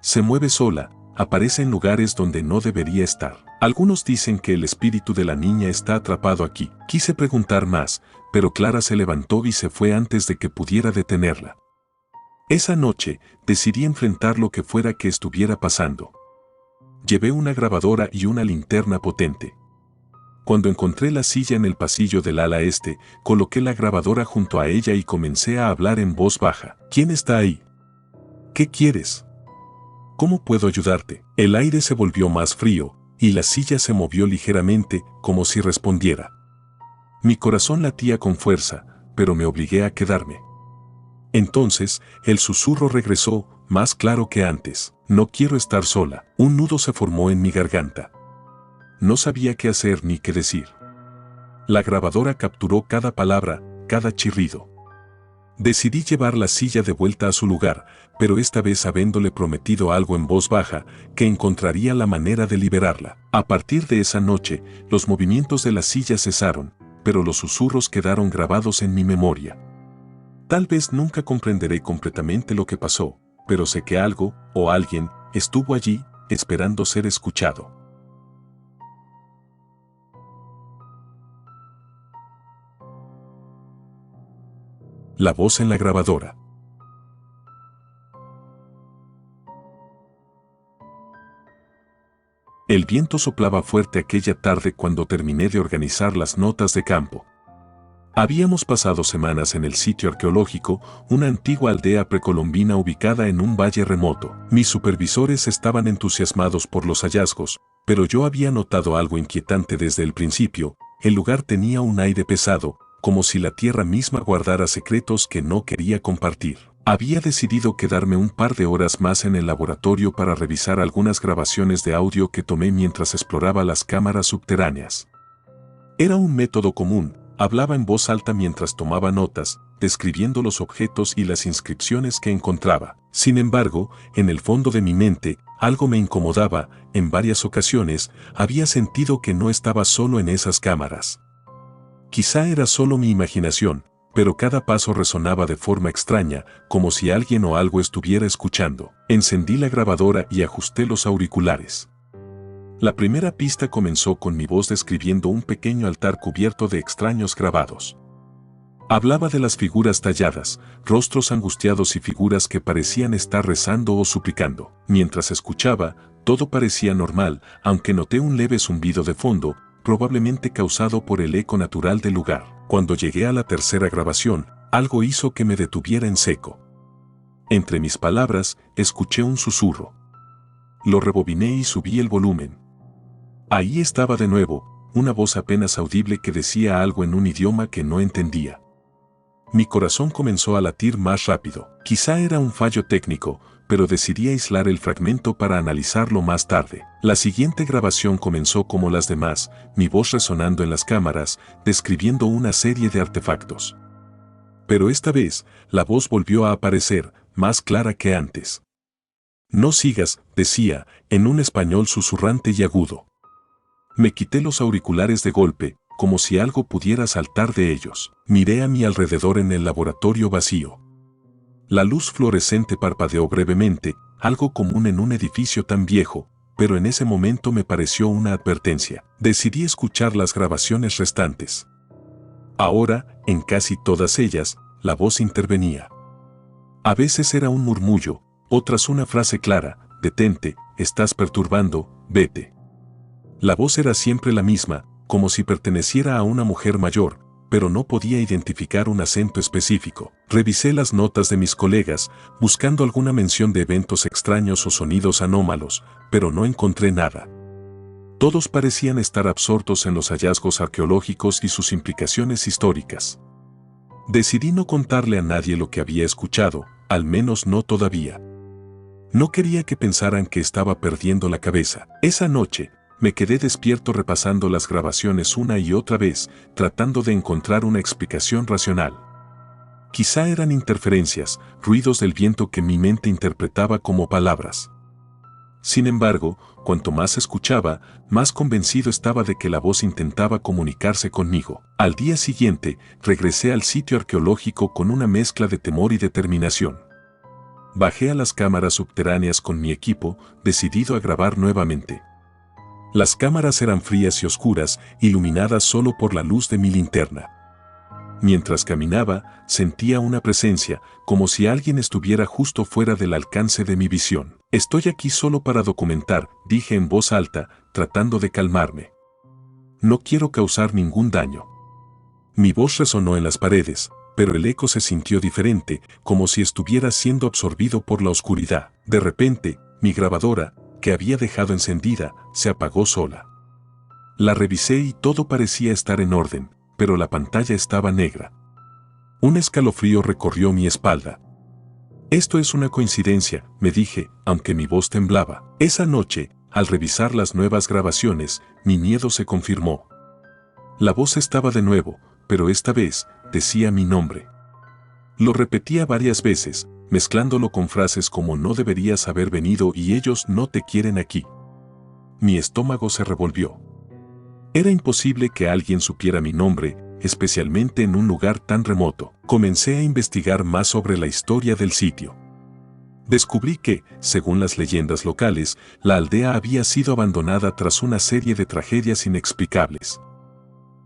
[SPEAKER 1] Se mueve sola, aparece en lugares donde no debería estar. Algunos dicen que el espíritu de la niña está atrapado aquí. Quise preguntar más, pero Clara se levantó y se fue antes de que pudiera detenerla. Esa noche, decidí enfrentar lo que fuera que estuviera pasando. Llevé una grabadora y una linterna potente. Cuando encontré la silla en el pasillo del ala este, coloqué la grabadora junto a ella y comencé a hablar en voz baja. ¿Quién está ahí? ¿Qué quieres? ¿Cómo puedo ayudarte? El aire se volvió más frío, y la silla se movió ligeramente, como si respondiera. Mi corazón latía con fuerza, pero me obligué a quedarme. Entonces, el susurro regresó, más claro que antes. No quiero estar sola. Un nudo se formó en mi garganta. No sabía qué hacer ni qué decir. La grabadora capturó cada palabra, cada chirrido. Decidí llevar la silla de vuelta a su lugar, pero esta vez habiéndole prometido algo en voz baja, que encontraría la manera de liberarla. A partir de esa noche, los movimientos de la silla cesaron, pero los susurros quedaron grabados en mi memoria. Tal vez nunca comprenderé completamente lo que pasó, pero sé que algo, o alguien, estuvo allí, esperando ser escuchado. La voz en la grabadora. El viento soplaba fuerte aquella tarde cuando terminé de organizar las notas de campo. Habíamos pasado semanas en el sitio arqueológico, una antigua aldea precolombina ubicada en un valle remoto. Mis supervisores estaban entusiasmados por los hallazgos, pero yo había notado algo inquietante desde el principio. El lugar tenía un aire pesado, como si la tierra misma guardara secretos que no quería compartir. Había decidido quedarme un par de horas más en el laboratorio para revisar algunas grabaciones de audio que tomé mientras exploraba las cámaras subterráneas. Era un método común, hablaba en voz alta mientras tomaba notas, describiendo los objetos y las inscripciones que encontraba. Sin embargo, en el fondo de mi mente, algo me incomodaba. En varias ocasiones, había sentido que no estaba solo en esas cámaras. Quizá era solo mi imaginación, pero cada paso resonaba de forma extraña, como si alguien o algo estuviera escuchando. Encendí la grabadora y ajusté los auriculares. La primera pista comenzó con mi voz describiendo un pequeño altar cubierto de extraños grabados. Hablaba de las figuras talladas, rostros angustiados y figuras que parecían estar rezando o suplicando. Mientras escuchaba, todo parecía normal, aunque noté un leve zumbido de fondo, probablemente causado por el eco natural del lugar. Cuando llegué a la tercera grabación, algo hizo que me detuviera en seco. Entre mis palabras, escuché un susurro. Lo rebobiné y subí el volumen. Ahí estaba de nuevo, una voz apenas audible que decía algo en un idioma que no entendía. Mi corazón comenzó a latir más rápido. Quizá era un fallo técnico, pero decidí aislar el fragmento para analizarlo más tarde. La siguiente grabación comenzó como las demás, mi voz resonando en las cámaras, describiendo una serie de artefactos. Pero esta vez, la voz volvió a aparecer, más clara que antes. No sigas, decía, en un español susurrante y agudo. Me quité los auriculares de golpe, como si algo pudiera saltar de ellos. Miré a mi alrededor en el laboratorio vacío. La luz fluorescente parpadeó brevemente, algo común en un edificio tan viejo, pero en ese momento me pareció una advertencia. Decidí escuchar las grabaciones restantes. Ahora, en casi todas ellas, la voz intervenía. A veces era un murmullo, otras una frase clara: detente, estás perturbando, vete. La voz era siempre la misma, como si perteneciera a una mujer mayor, pero no podía identificar un acento específico. Revisé las notas de mis colegas, buscando alguna mención de eventos extraños o sonidos anómalos, pero no encontré nada. Todos parecían estar absortos en los hallazgos arqueológicos y sus implicaciones históricas. Decidí no contarle a nadie lo que había escuchado, al menos no todavía. No quería que pensaran que estaba perdiendo la cabeza. Esa noche, me quedé despierto repasando las grabaciones una y otra vez, tratando de encontrar una explicación racional. Quizá eran interferencias, ruidos del viento que mi mente interpretaba como palabras. Sin embargo, cuanto más escuchaba, más convencido estaba de que la voz intentaba comunicarse conmigo. Al día siguiente, regresé al sitio arqueológico con una mezcla de temor y determinación. Bajé a las cámaras subterráneas con mi equipo, decidido a grabar nuevamente. Las cámaras eran frías y oscuras, iluminadas solo por la luz de mi linterna. Mientras caminaba, sentía una presencia, como si alguien estuviera justo fuera del alcance de mi visión. Estoy aquí solo para documentar, dije en voz alta, tratando de calmarme. No quiero causar ningún daño. Mi voz resonó en las paredes, pero el eco se sintió diferente, como si estuviera siendo absorbido por la oscuridad. De repente, mi grabadora, que había dejado encendida, se apagó sola. La revisé y todo parecía estar en orden, pero la pantalla estaba negra. Un escalofrío recorrió mi espalda. Esto es una coincidencia, me dije, aunque mi voz temblaba. Esa noche, al revisar las nuevas grabaciones, mi miedo se confirmó. La voz estaba de nuevo, pero esta vez, decía mi nombre. Lo repetía varias veces, mezclándolo con frases como no deberías haber venido y ellos no te quieren aquí. Mi estómago se revolvió. Era imposible que alguien supiera mi nombre, especialmente en un lugar tan remoto. Comencé a investigar más sobre la historia del sitio. Descubrí que, según las leyendas locales, la aldea había sido abandonada tras una serie de tragedias inexplicables.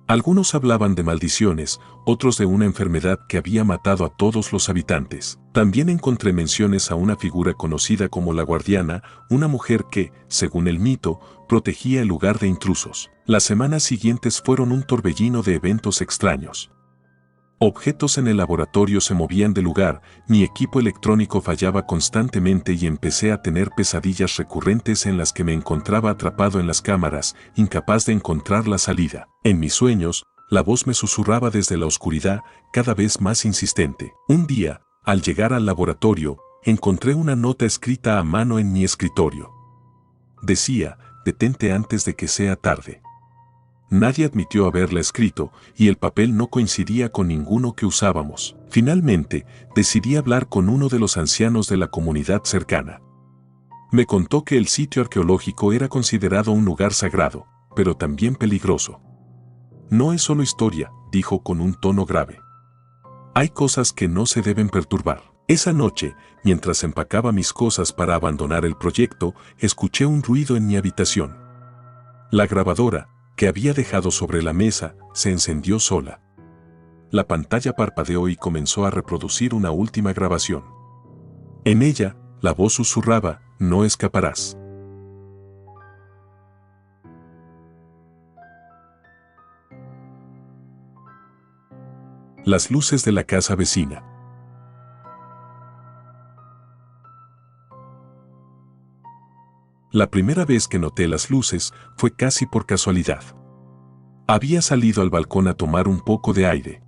[SPEAKER 1] Algunos hablaban de maldiciones, otros de una enfermedad que había matado a todos los habitantes. También encontré menciones a una figura conocida como la Guardiana, una mujer que, según el mito, protegía el lugar de intrusos. Las semanas siguientes fueron un torbellino de eventos extraños. Objetos en el laboratorio se movían de lugar, mi equipo electrónico fallaba constantemente y empecé a tener pesadillas recurrentes en las que me encontraba atrapado en las cámaras, incapaz de encontrar la salida. En mis sueños, la voz me susurraba desde la oscuridad, cada vez más insistente. Un día, al llegar al laboratorio, encontré una nota escrita a mano en mi escritorio. Decía: detente antes de que sea tarde. Nadie admitió haberla escrito, y el papel no coincidía con ninguno que usábamos. Finalmente, decidí hablar con uno de los ancianos de la comunidad cercana. Me contó que el sitio arqueológico era considerado un lugar sagrado, pero también peligroso. No es solo historia, dijo con un tono grave. Hay cosas que no se deben perturbar. Esa noche, mientras empacaba mis cosas para abandonar el proyecto, escuché un ruido en mi habitación. La grabadora, que había dejado sobre la mesa, se encendió sola. La pantalla parpadeó y comenzó a reproducir una última grabación. En ella, la voz susurraba: no escaparás. Las luces de la casa vecina. La primera vez que noté las luces fue casi por casualidad. Había salido al balcón a tomar un poco de aire.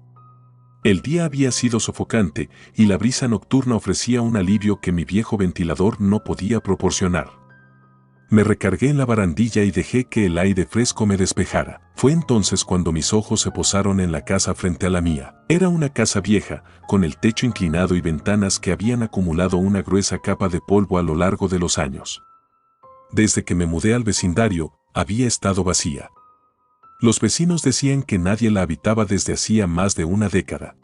[SPEAKER 1] El día había sido sofocante y la brisa nocturna ofrecía un alivio que mi viejo ventilador no podía proporcionar. Me recargué en la barandilla y dejé que el aire fresco me despejara. Fue entonces cuando mis ojos se posaron en la casa frente a la mía. Era una casa vieja, con el techo inclinado y ventanas que habían acumulado una gruesa capa de polvo a lo largo de los años. Desde que me mudé al vecindario, había estado vacía. Los vecinos decían que nadie la habitaba desde hacía más de una década.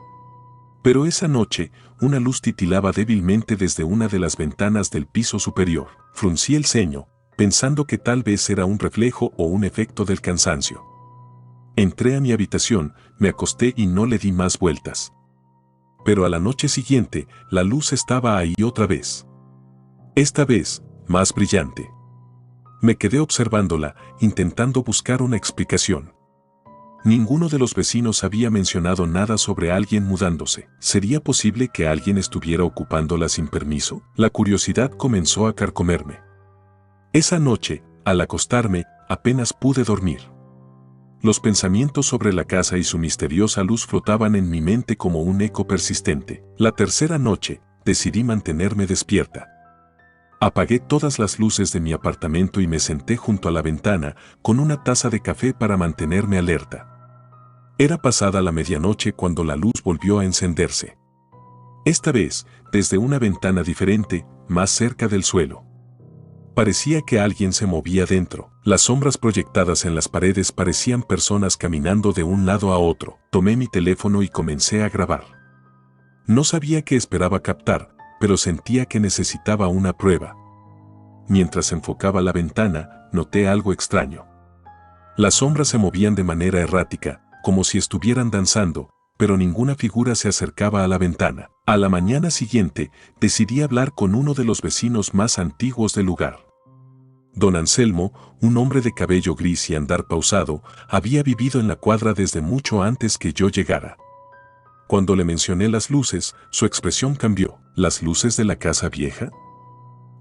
[SPEAKER 1] Pero esa noche, una luz titilaba débilmente desde una de las ventanas del piso superior. Fruncí el ceño, pensando que tal vez era un reflejo o un efecto del cansancio. Entré a mi habitación, me acosté y no le di más vueltas. Pero a la noche siguiente, la luz estaba ahí otra vez. Esta vez, más brillante. Me quedé observándola, intentando buscar una explicación. Ninguno de los vecinos había mencionado nada sobre alguien mudándose. ¿Sería posible que alguien estuviera ocupándola sin permiso? La curiosidad comenzó a carcomerme. Esa noche, al acostarme, apenas pude dormir. Los pensamientos sobre la casa y su misteriosa luz flotaban en mi mente como un eco persistente. La tercera noche, decidí mantenerme despierta. Apagué todas las luces de mi apartamento y me senté junto a la ventana con una taza de café para mantenerme alerta. Era pasada la medianoche cuando la luz volvió a encenderse. Esta vez, desde una ventana diferente, más cerca del suelo. Parecía que alguien se movía dentro. Las sombras proyectadas en las paredes parecían personas caminando de un lado a otro. Tomé mi teléfono y comencé a grabar. No sabía qué esperaba captar, pero sentía que necesitaba una prueba. Mientras enfocaba la ventana, noté algo extraño. Las sombras se movían de manera errática, como si estuvieran danzando, pero ninguna figura se acercaba a la ventana. A la mañana siguiente, decidí hablar con uno de los vecinos más antiguos del lugar. Don Anselmo, un hombre de cabello gris y andar pausado, había vivido en la cuadra desde mucho antes que yo llegara. Cuando le mencioné las luces, su expresión cambió. ¿Las luces de la casa vieja?,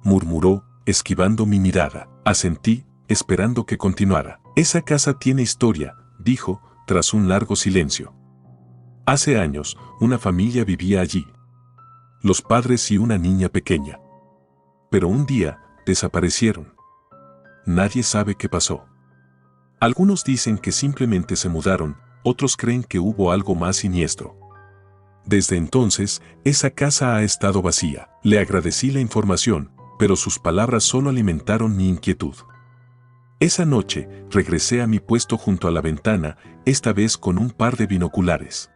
[SPEAKER 1] murmuró, esquivando mi mirada. Asentí, esperando que continuara. Esa casa tiene historia, dijo, tras un largo silencio. Hace años, una familia vivía allí. Los padres y una niña pequeña. Pero un día, desaparecieron. Nadie sabe qué pasó. Algunos dicen que simplemente se mudaron, otros creen que hubo algo más siniestro. Desde entonces, esa casa ha estado vacía. Le agradecí la información, pero sus palabras solo alimentaron mi inquietud. Esa noche, regresé a mi puesto junto a la ventana, esta vez con un par de binoculares.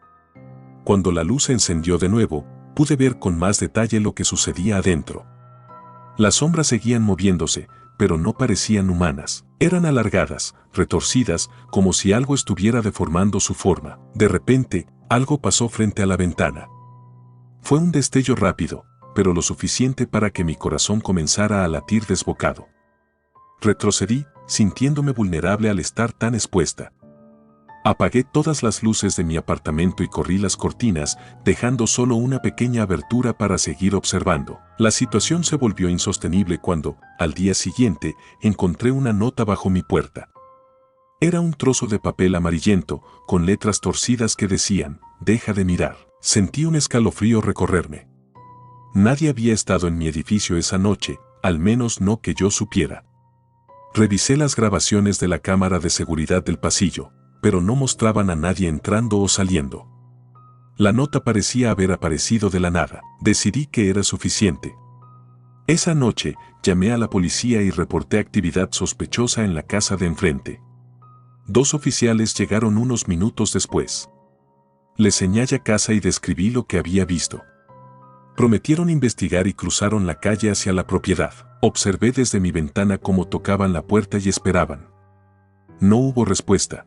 [SPEAKER 1] Cuando la luz se encendió de nuevo, pude ver con más detalle lo que sucedía adentro. Las sombras seguían moviéndose, pero no parecían humanas. Eran alargadas, retorcidas, como si algo estuviera deformando su forma. De repente, algo pasó frente a la ventana. Fue un destello rápido, pero lo suficiente para que mi corazón comenzara a latir desbocado. Retrocedí, sintiéndome vulnerable al estar tan expuesta. Apagué todas las luces de mi apartamento y corrí las cortinas, dejando solo una pequeña abertura para seguir observando. La situación se volvió insostenible cuando, al día siguiente, encontré una nota bajo mi puerta. Era un trozo de papel amarillento, con letras torcidas que decían, «Deja de mirar». Sentí un escalofrío recorrerme. Nadie había estado en mi edificio esa noche, al menos no que yo supiera. Revisé las grabaciones de la cámara de seguridad del pasillo, pero no mostraban a nadie entrando o saliendo. La nota parecía haber aparecido de la nada. Decidí que era suficiente. Esa noche, llamé a la policía y reporté actividad sospechosa en la casa de enfrente. 2 oficiales llegaron unos minutos después. Les señalé casa y describí lo que había visto. Prometieron investigar y cruzaron la calle hacia la propiedad. Observé desde mi ventana cómo tocaban la puerta y esperaban. No hubo respuesta.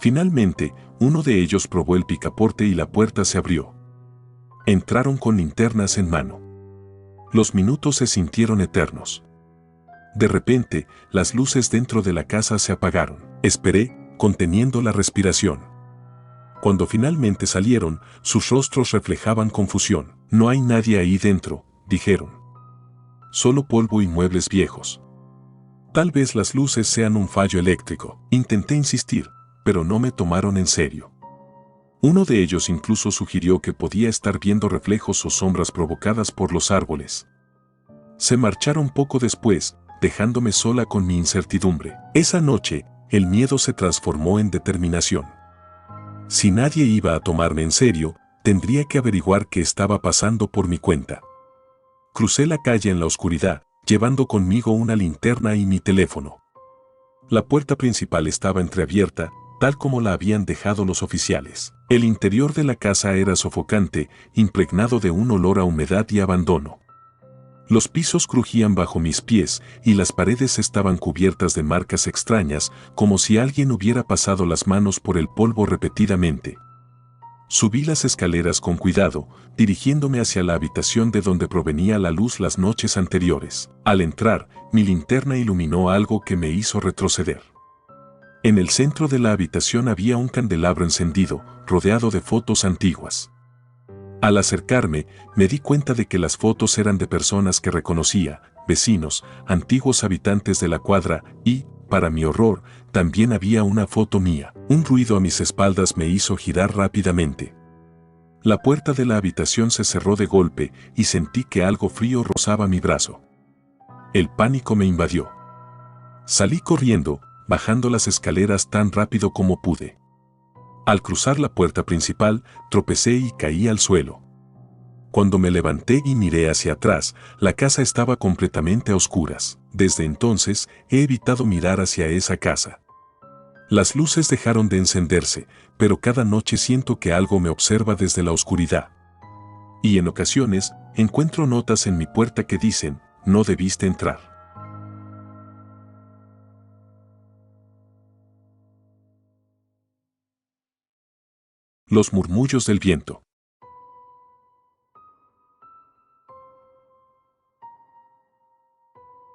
[SPEAKER 1] Finalmente, uno de ellos probó el picaporte y la puerta se abrió. Entraron con linternas en mano. Los minutos se sintieron eternos. De repente, las luces dentro de la casa se apagaron. Esperé, conteniendo la respiración. Cuando finalmente salieron, sus rostros reflejaban confusión. «No hay nadie ahí dentro», dijeron. «Solo polvo y muebles viejos. Tal vez las luces sean un fallo eléctrico». Intenté insistir, pero no me tomaron en serio. Uno de ellos incluso sugirió que podía estar viendo reflejos o sombras provocadas por los árboles. Se marcharon poco después, dejándome sola con mi incertidumbre. Esa noche, el miedo se transformó en determinación. Si nadie iba a tomarme en serio, tendría que averiguar qué estaba pasando por mi cuenta. Crucé la calle en la oscuridad, llevando conmigo una linterna y mi teléfono. La puerta principal estaba entreabierta, tal como la habían dejado los oficiales. El interior de la casa era sofocante, impregnado de un olor a humedad y abandono. Los pisos crujían bajo mis pies y las paredes estaban cubiertas de marcas extrañas, como si alguien hubiera pasado las manos por el polvo repetidamente. Subí las escaleras con cuidado, dirigiéndome hacia la habitación de donde provenía la luz las noches anteriores. Al entrar, mi linterna iluminó algo que me hizo retroceder. En el centro de la habitación había un candelabro encendido, rodeado de fotos antiguas. Al acercarme, me di cuenta de que las fotos eran de personas que reconocía, vecinos, antiguos habitantes de la cuadra y, para mi horror, también había una foto mía. Un ruido a mis espaldas me hizo girar rápidamente. La puerta de la habitación se cerró de golpe y sentí que algo frío rozaba mi brazo. El pánico me invadió. Salí corriendo, bajando las escaleras tan rápido como pude. Al cruzar la puerta principal, tropecé y caí al suelo. Cuando me levanté y miré hacia atrás, la casa estaba completamente a oscuras. Desde entonces, he evitado mirar hacia esa casa. Las luces dejaron de encenderse, pero cada noche siento que algo me observa desde la oscuridad. Y en ocasiones, encuentro notas en mi puerta que dicen, no debiste entrar. Los murmullos del viento.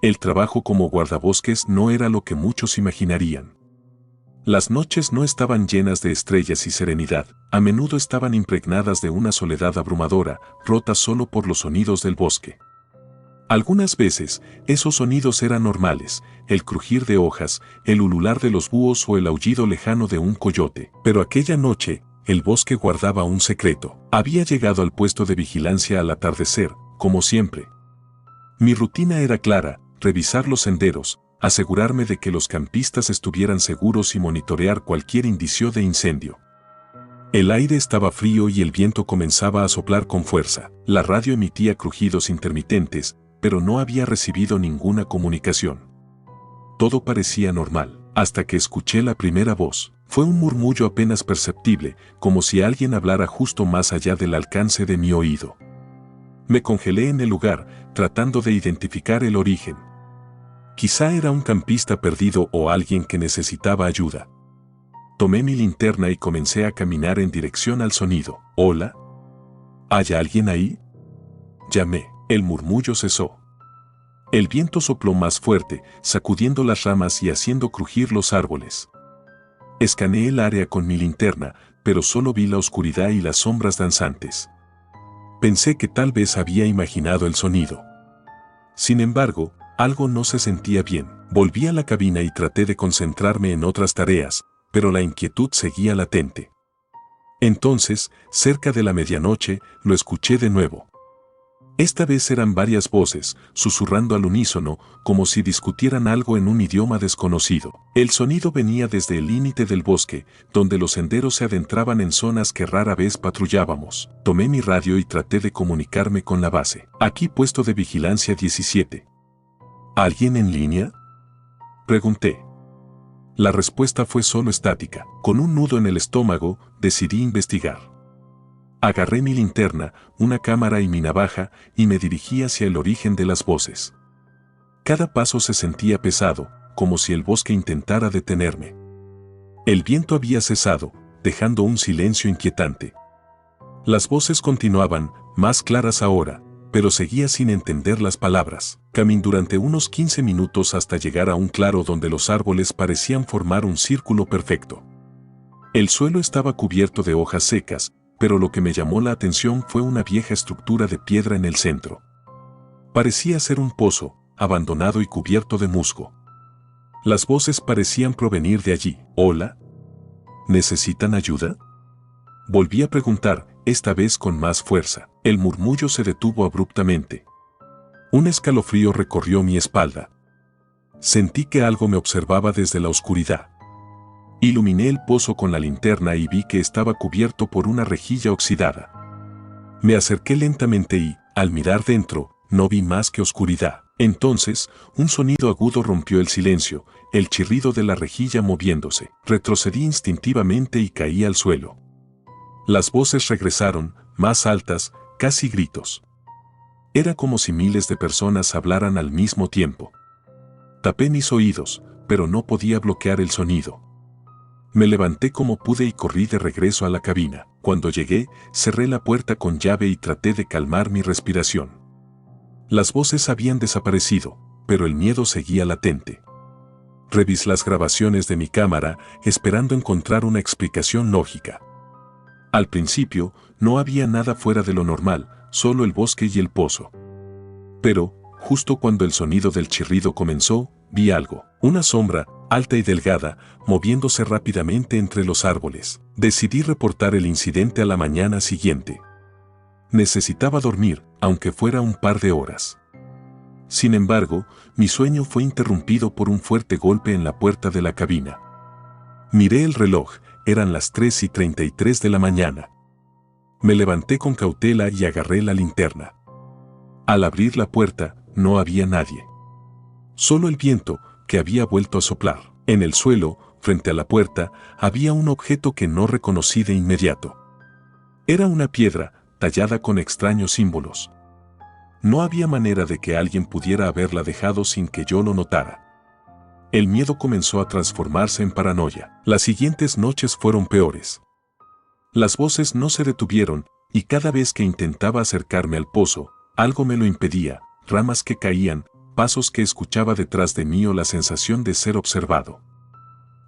[SPEAKER 1] El trabajo como guardabosques no era lo que muchos imaginarían. Las noches no estaban llenas de estrellas y serenidad, a menudo estaban impregnadas de una soledad abrumadora, rota solo por los sonidos del bosque. Algunas veces, esos sonidos eran normales, el crujir de hojas, el ulular de los búhos o el aullido lejano de un coyote. Pero aquella noche, el bosque guardaba un secreto. Había llegado al puesto de vigilancia al atardecer, como siempre. Mi rutina era clara, revisar los senderos, asegurarme de que los campistas estuvieran seguros y monitorear cualquier indicio de incendio. El aire estaba frío y el viento comenzaba a soplar con fuerza. La radio emitía crujidos intermitentes, pero no había recibido ninguna comunicación. Todo parecía normal, hasta que escuché la primera voz. Fue un murmullo apenas perceptible, como si alguien hablara justo más allá del alcance de mi oído. Me congelé en el lugar, tratando de identificar el origen. Quizá era un campista perdido o alguien que necesitaba ayuda. Tomé mi linterna y comencé a caminar en dirección al sonido. ¿Hola? ¿Hay alguien ahí? Llamé. El murmullo cesó. El viento sopló más fuerte, sacudiendo las ramas y haciendo crujir los árboles. Escaneé el área con mi linterna, pero solo vi la oscuridad y las sombras danzantes. Pensé que tal vez había imaginado el sonido. Sin embargo, algo no se sentía bien. Volví a la cabina y traté de concentrarme en otras tareas, pero la inquietud seguía latente. Entonces, cerca de la medianoche, lo escuché de nuevo. Esta vez eran varias voces, susurrando al unísono, como si discutieran algo en un idioma desconocido. El sonido venía desde el límite del bosque, donde los senderos se adentraban en zonas que rara vez patrullábamos. Tomé mi radio y traté de comunicarme con la base. Aquí puesto de vigilancia 17. ¿Alguien en línea? Pregunté. La respuesta fue solo estática. Con un nudo en el estómago, decidí investigar. Agarré mi linterna, una cámara y mi navaja y me dirigí hacia el origen de las voces. Cada paso se sentía pesado, como si el bosque intentara detenerme. El viento había cesado, dejando un silencio inquietante. Las voces continuaban, más claras ahora, pero seguía sin entender las palabras. Caminé durante unos 15 minutos hasta llegar a un claro donde los árboles parecían formar un círculo perfecto. El suelo estaba cubierto de hojas secas, pero lo que me llamó la atención fue una vieja estructura de piedra en el centro. Parecía ser un pozo, abandonado y cubierto de musgo. Las voces parecían provenir de allí. ¿Hola? ¿Necesitan ayuda? Volví a preguntar, esta vez con más fuerza. El murmullo se detuvo abruptamente. Un escalofrío recorrió mi espalda. Sentí que algo me observaba desde la oscuridad. Iluminé el pozo con la linterna y vi que estaba cubierto por una rejilla oxidada. Me acerqué lentamente y, al mirar dentro, no vi más que oscuridad. Entonces, un sonido agudo rompió el silencio, el chirrido de la rejilla moviéndose. Retrocedí instintivamente y caí al suelo. Las voces regresaron, más altas, casi gritos. Era como si miles de personas hablaran al mismo tiempo. Tapé mis oídos, pero no podía bloquear el sonido. Me levanté como pude y corrí de regreso a la cabina. Cuando llegué, cerré la puerta con llave y traté de calmar mi respiración. Las voces habían desaparecido, pero el miedo seguía latente. Revisé las grabaciones de mi cámara, esperando encontrar una explicación lógica. Al principio, no había nada fuera de lo normal, solo el bosque y el pozo. Pero, justo cuando el sonido del chirrido comenzó, vi algo. Una sombra, alta y delgada, moviéndose rápidamente entre los árboles. Decidí reportar el incidente a la mañana siguiente. Necesitaba dormir, aunque fuera un par de horas. Sin embargo, mi sueño fue interrumpido por un fuerte golpe en la puerta de la cabina. Miré el reloj, eran las 3:33 de la mañana. Me levanté con cautela y agarré la linterna. Al abrir la puerta, no había nadie. Solo el viento, que había vuelto a soplar. En el suelo, frente a la puerta, había un objeto que no reconocí de inmediato. Era una piedra, tallada con extraños símbolos. No había manera de que alguien pudiera haberla dejado sin que yo lo notara. El miedo comenzó a transformarse en paranoia. Las siguientes noches fueron peores. Las voces no se detuvieron, y cada vez que intentaba acercarme al pozo, algo me lo impedía, ramas que caían, pasos que escuchaba detrás de mí o la sensación de ser observado.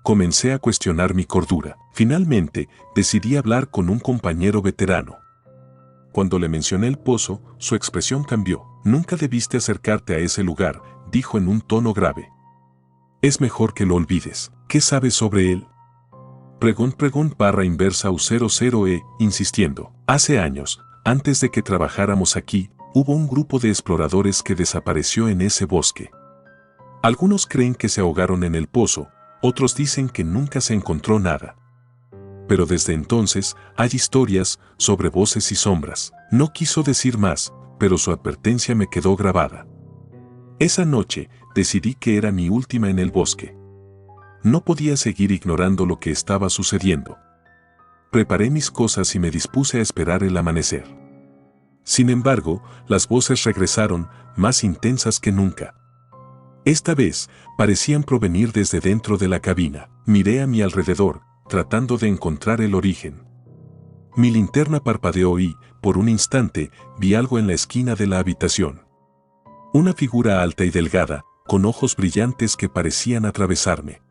[SPEAKER 1] Comencé a cuestionar mi cordura. Finalmente, decidí hablar con un compañero veterano. Cuando le mencioné el pozo, su expresión cambió. «Nunca debiste acercarte a ese lugar», dijo en un tono grave. «Es mejor que lo olvides. ¿Qué sabes sobre él?» Pregón/inversa U00E, insistiendo. Hace años, antes de que trabajáramos aquí, hubo un grupo de exploradores que desapareció en ese bosque. Algunos creen que se ahogaron en el pozo, otros dicen que nunca se encontró nada. Pero desde entonces, hay historias sobre voces y sombras. No quiso decir más, pero su advertencia me quedó grabada. Esa noche, decidí que era mi última en el bosque. No podía seguir ignorando lo que estaba sucediendo. Preparé mis cosas y me dispuse a esperar el amanecer. Sin embargo, las voces regresaron, más intensas que nunca. Esta vez, parecían provenir desde dentro de la cabina. Miré a mi alrededor, tratando de encontrar el origen. Mi linterna parpadeó y, por un instante, vi algo en la esquina de la habitación. Una figura alta y delgada, con ojos brillantes que parecían atravesarme.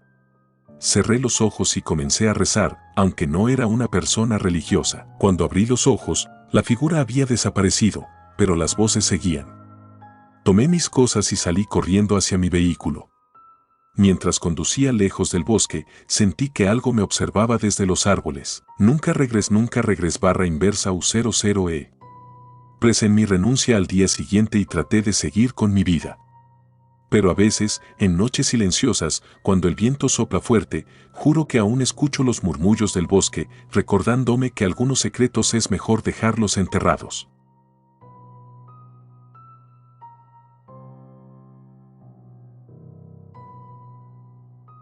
[SPEAKER 1] Cerré los ojos y comencé a rezar, aunque no era una persona religiosa. Cuando abrí los ojos, la figura había desaparecido, pero las voces seguían. Tomé mis cosas y salí corriendo hacia mi vehículo. Mientras conducía lejos del bosque, sentí que algo me observaba desde los árboles. Nunca regres /inversa U00E. Presenté mi renuncia al día siguiente y traté de seguir con mi vida. Pero a veces, en noches silenciosas, cuando el viento sopla fuerte, juro que aún escucho los murmullos del bosque, recordándome que algunos secretos es mejor dejarlos enterrados.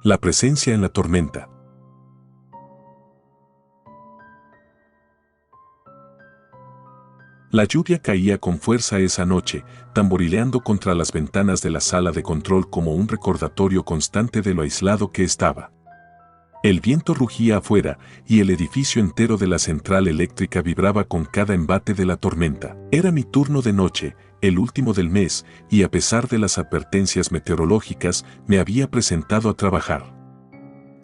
[SPEAKER 1] La presencia en la tormenta. La lluvia caía con fuerza esa noche, tamborileando contra las ventanas de la sala de control como un recordatorio constante de lo aislado que estaba. El viento rugía afuera y el edificio entero de la central eléctrica vibraba con cada embate de la tormenta. Era mi turno de noche, el último del mes, y a pesar de las advertencias meteorológicas, me había presentado a trabajar.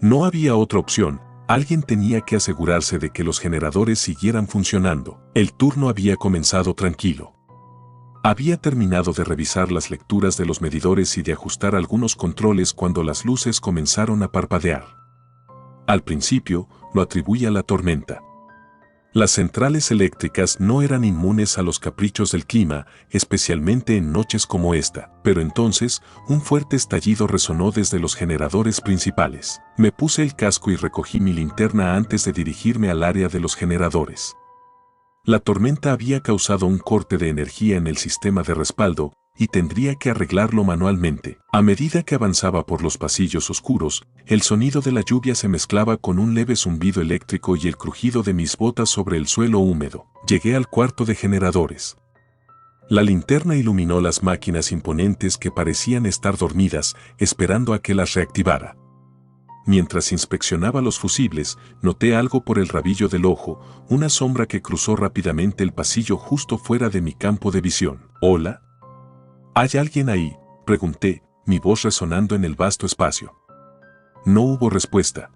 [SPEAKER 1] No había otra opción. Alguien tenía que asegurarse de que los generadores siguieran funcionando. El turno había comenzado tranquilo. Había terminado de revisar las lecturas de los medidores y de ajustar algunos controles cuando las luces comenzaron a parpadear. Al principio, lo atribuí a la tormenta. Las centrales eléctricas no eran inmunes a los caprichos del clima, especialmente en noches como esta, pero entonces un fuerte estallido resonó desde los generadores principales. Me puse el casco y recogí mi linterna antes de dirigirme al área de los generadores. La tormenta había causado un corte de energía en el sistema de respaldo, y tendría que arreglarlo manualmente. A medida que avanzaba por los pasillos oscuros, el sonido de la lluvia se mezclaba con un leve zumbido eléctrico y el crujido de mis botas sobre el suelo húmedo. Llegué al cuarto de generadores. La linterna iluminó las máquinas imponentes que parecían estar dormidas, esperando a que las reactivara. Mientras inspeccionaba los fusibles, noté algo por el rabillo del ojo, una sombra que cruzó rápidamente el pasillo justo fuera de mi campo de visión. ¿Hola? ¿Hay alguien ahí?, pregunté, mi voz resonando en el vasto espacio. No hubo respuesta.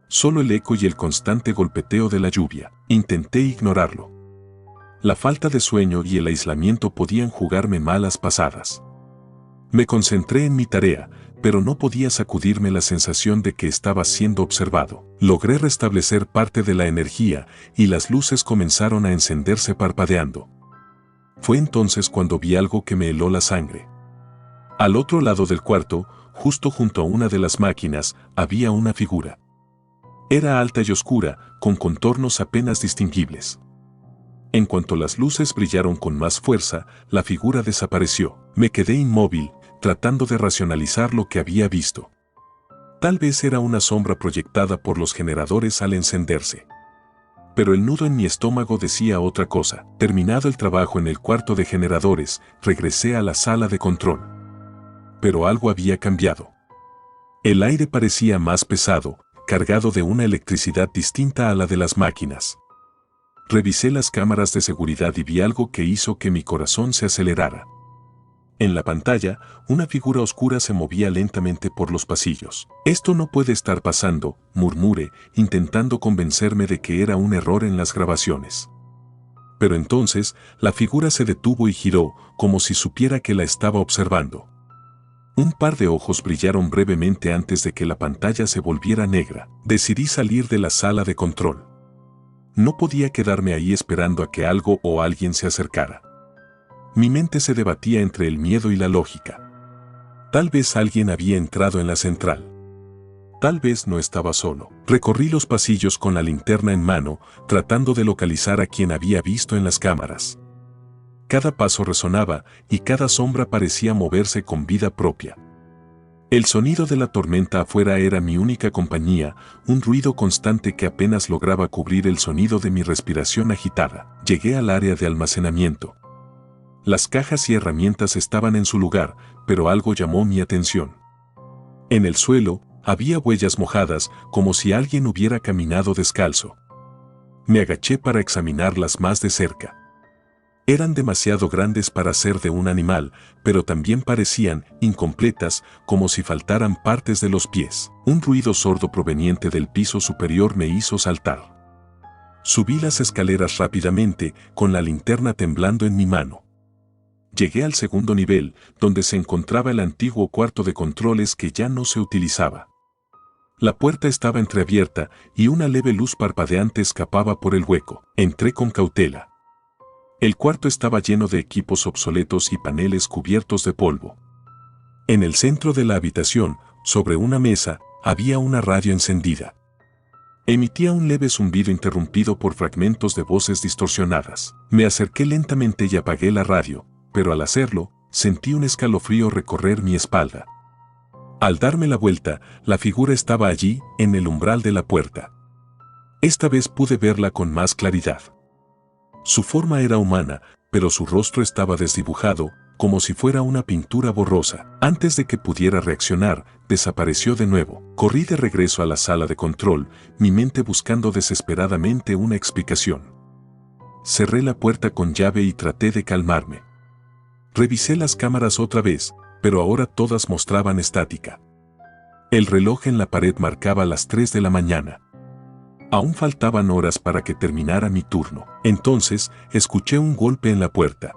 [SPEAKER 1] Solo el eco y el constante golpeteo de la lluvia. Intenté ignorarlo. La falta de sueño y el aislamiento podían jugarme malas pasadas. Me concentré en mi tarea, pero no podía sacudirme la sensación de que estaba siendo observado. Logré restablecer parte de la energía y las luces comenzaron a encenderse parpadeando. Fue entonces cuando vi algo que me heló la sangre. Al otro lado del cuarto, justo junto a una de las máquinas, había una figura. Era alta y oscura, con contornos apenas distinguibles. En cuanto las luces brillaron con más fuerza, la figura desapareció. Me quedé inmóvil, tratando de racionalizar lo que había visto. Tal vez era una sombra proyectada por los generadores al encenderse. Pero el nudo en mi estómago decía otra cosa. Terminado el trabajo en el cuarto de generadores, regresé a la sala de control. Pero algo había cambiado. El aire parecía más pesado, cargado de una electricidad distinta a la de las máquinas. Revisé las cámaras de seguridad y vi algo que hizo que mi corazón se acelerara. En la pantalla, una figura oscura se movía lentamente por los pasillos. «Esto no puede estar pasando», murmuré, intentando convencerme de que era un error en las grabaciones. Pero entonces, la figura se detuvo y giró, como si supiera que la estaba observando. Un par de ojos brillaron brevemente antes de que la pantalla se volviera negra. Decidí salir de la sala de control. No podía quedarme ahí esperando a que algo o alguien se acercara. Mi mente se debatía entre el miedo y la lógica. Tal vez alguien había entrado en la central. Tal vez no estaba solo. Recorrí los pasillos con la linterna en mano, tratando de localizar a quien había visto en las cámaras. Cada paso resonaba y cada sombra parecía moverse con vida propia. El sonido de la tormenta afuera era mi única compañía, un ruido constante que apenas lograba cubrir el sonido de mi respiración agitada. Llegué al área de almacenamiento. Las cajas y herramientas estaban en su lugar, pero algo llamó mi atención. En el suelo, había huellas mojadas, como si alguien hubiera caminado descalzo. Me agaché para examinarlas más de cerca. Eran demasiado grandes para ser de un animal, pero también parecían incompletas, como si faltaran partes de los pies. Un ruido sordo proveniente del piso superior me hizo saltar. Subí las escaleras rápidamente, con la linterna temblando en mi mano. Llegué al segundo nivel, donde se encontraba el antiguo cuarto de controles que ya no se utilizaba. La puerta estaba entreabierta y una leve luz parpadeante escapaba por el hueco. Entré con cautela. El cuarto estaba lleno de equipos obsoletos y paneles cubiertos de polvo. En el centro de la habitación, sobre una mesa, había una radio encendida. Emitía un leve zumbido interrumpido por fragmentos de voces distorsionadas. Me acerqué lentamente y apagué la radio, pero al hacerlo, sentí un escalofrío recorrer mi espalda. Al darme la vuelta, la figura estaba allí, en el umbral de la puerta. Esta vez pude verla con más claridad. Su forma era humana, pero su rostro estaba desdibujado, como si fuera una pintura borrosa. Antes de que pudiera reaccionar, desapareció de nuevo. Corrí de regreso a la sala de control, mi mente buscando desesperadamente una explicación. Cerré la puerta con llave y traté de calmarme. Revisé las cámaras otra vez, pero ahora todas mostraban estática. El reloj en la pared marcaba las 3 de la mañana. Aún faltaban horas para que terminara mi turno. Entonces, escuché un golpe en la puerta.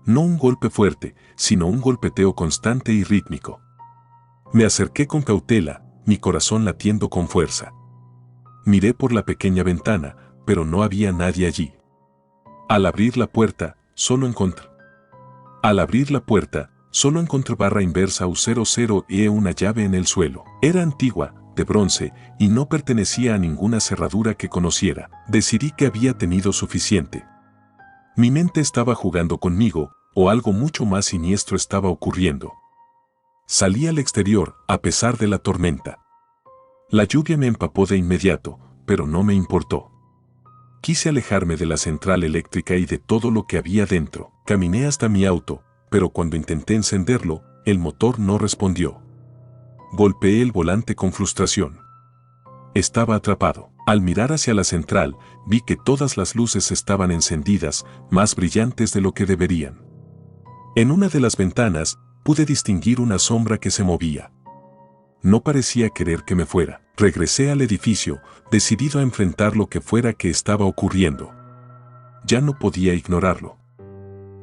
[SPEAKER 1] No un golpe fuerte, sino un golpeteo constante y rítmico. Me acerqué con cautela, mi corazón latiendo con fuerza. Miré por la pequeña ventana, pero no había nadie allí. Al abrir la puerta, solo encontré barra inversa U00 y una llave en el suelo. Era antigua, de bronce, y no pertenecía a ninguna cerradura que conociera. Decidí que había tenido suficiente. Mi mente estaba jugando conmigo, o algo mucho más siniestro estaba ocurriendo. Salí al exterior, a pesar de la tormenta. La lluvia me empapó de inmediato, pero no me importó. Quise alejarme de la central eléctrica y de todo lo que había dentro. Caminé hasta mi auto, pero cuando intenté encenderlo, el motor no respondió. Golpeé el volante con frustración. Estaba atrapado. Al mirar hacia la central, vi que todas las luces estaban encendidas, más brillantes de lo que deberían. En una de las ventanas, pude distinguir una sombra que se movía. No parecía querer que me fuera. Regresé al edificio, decidido a enfrentar lo que fuera que estaba ocurriendo. Ya no podía ignorarlo.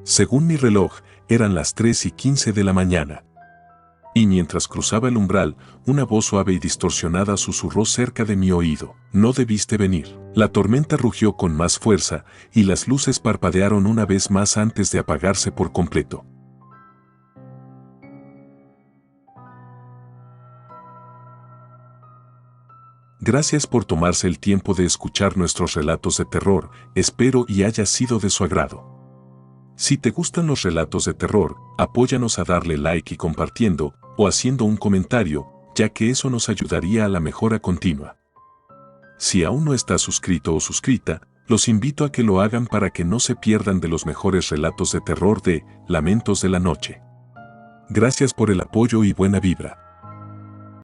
[SPEAKER 1] Según mi reloj, eran las 3:15 de la mañana. Y mientras cruzaba el umbral, una voz suave y distorsionada susurró cerca de mi oído. No debiste venir. La tormenta rugió con más fuerza, y las luces parpadearon una vez más antes de apagarse por completo. Gracias por tomarse el tiempo de escuchar nuestros relatos de terror, espero y haya sido de su agrado. Si te gustan los relatos de terror, apóyanos a darle like y compartiendo, o haciendo un comentario, ya que eso nos ayudaría a la mejora continua. Si aún no estás suscrito o suscrita, los invito a que lo hagan para que no se pierdan de los mejores relatos de terror de Lamentos de la Noche. Gracias por el apoyo y buena vibra.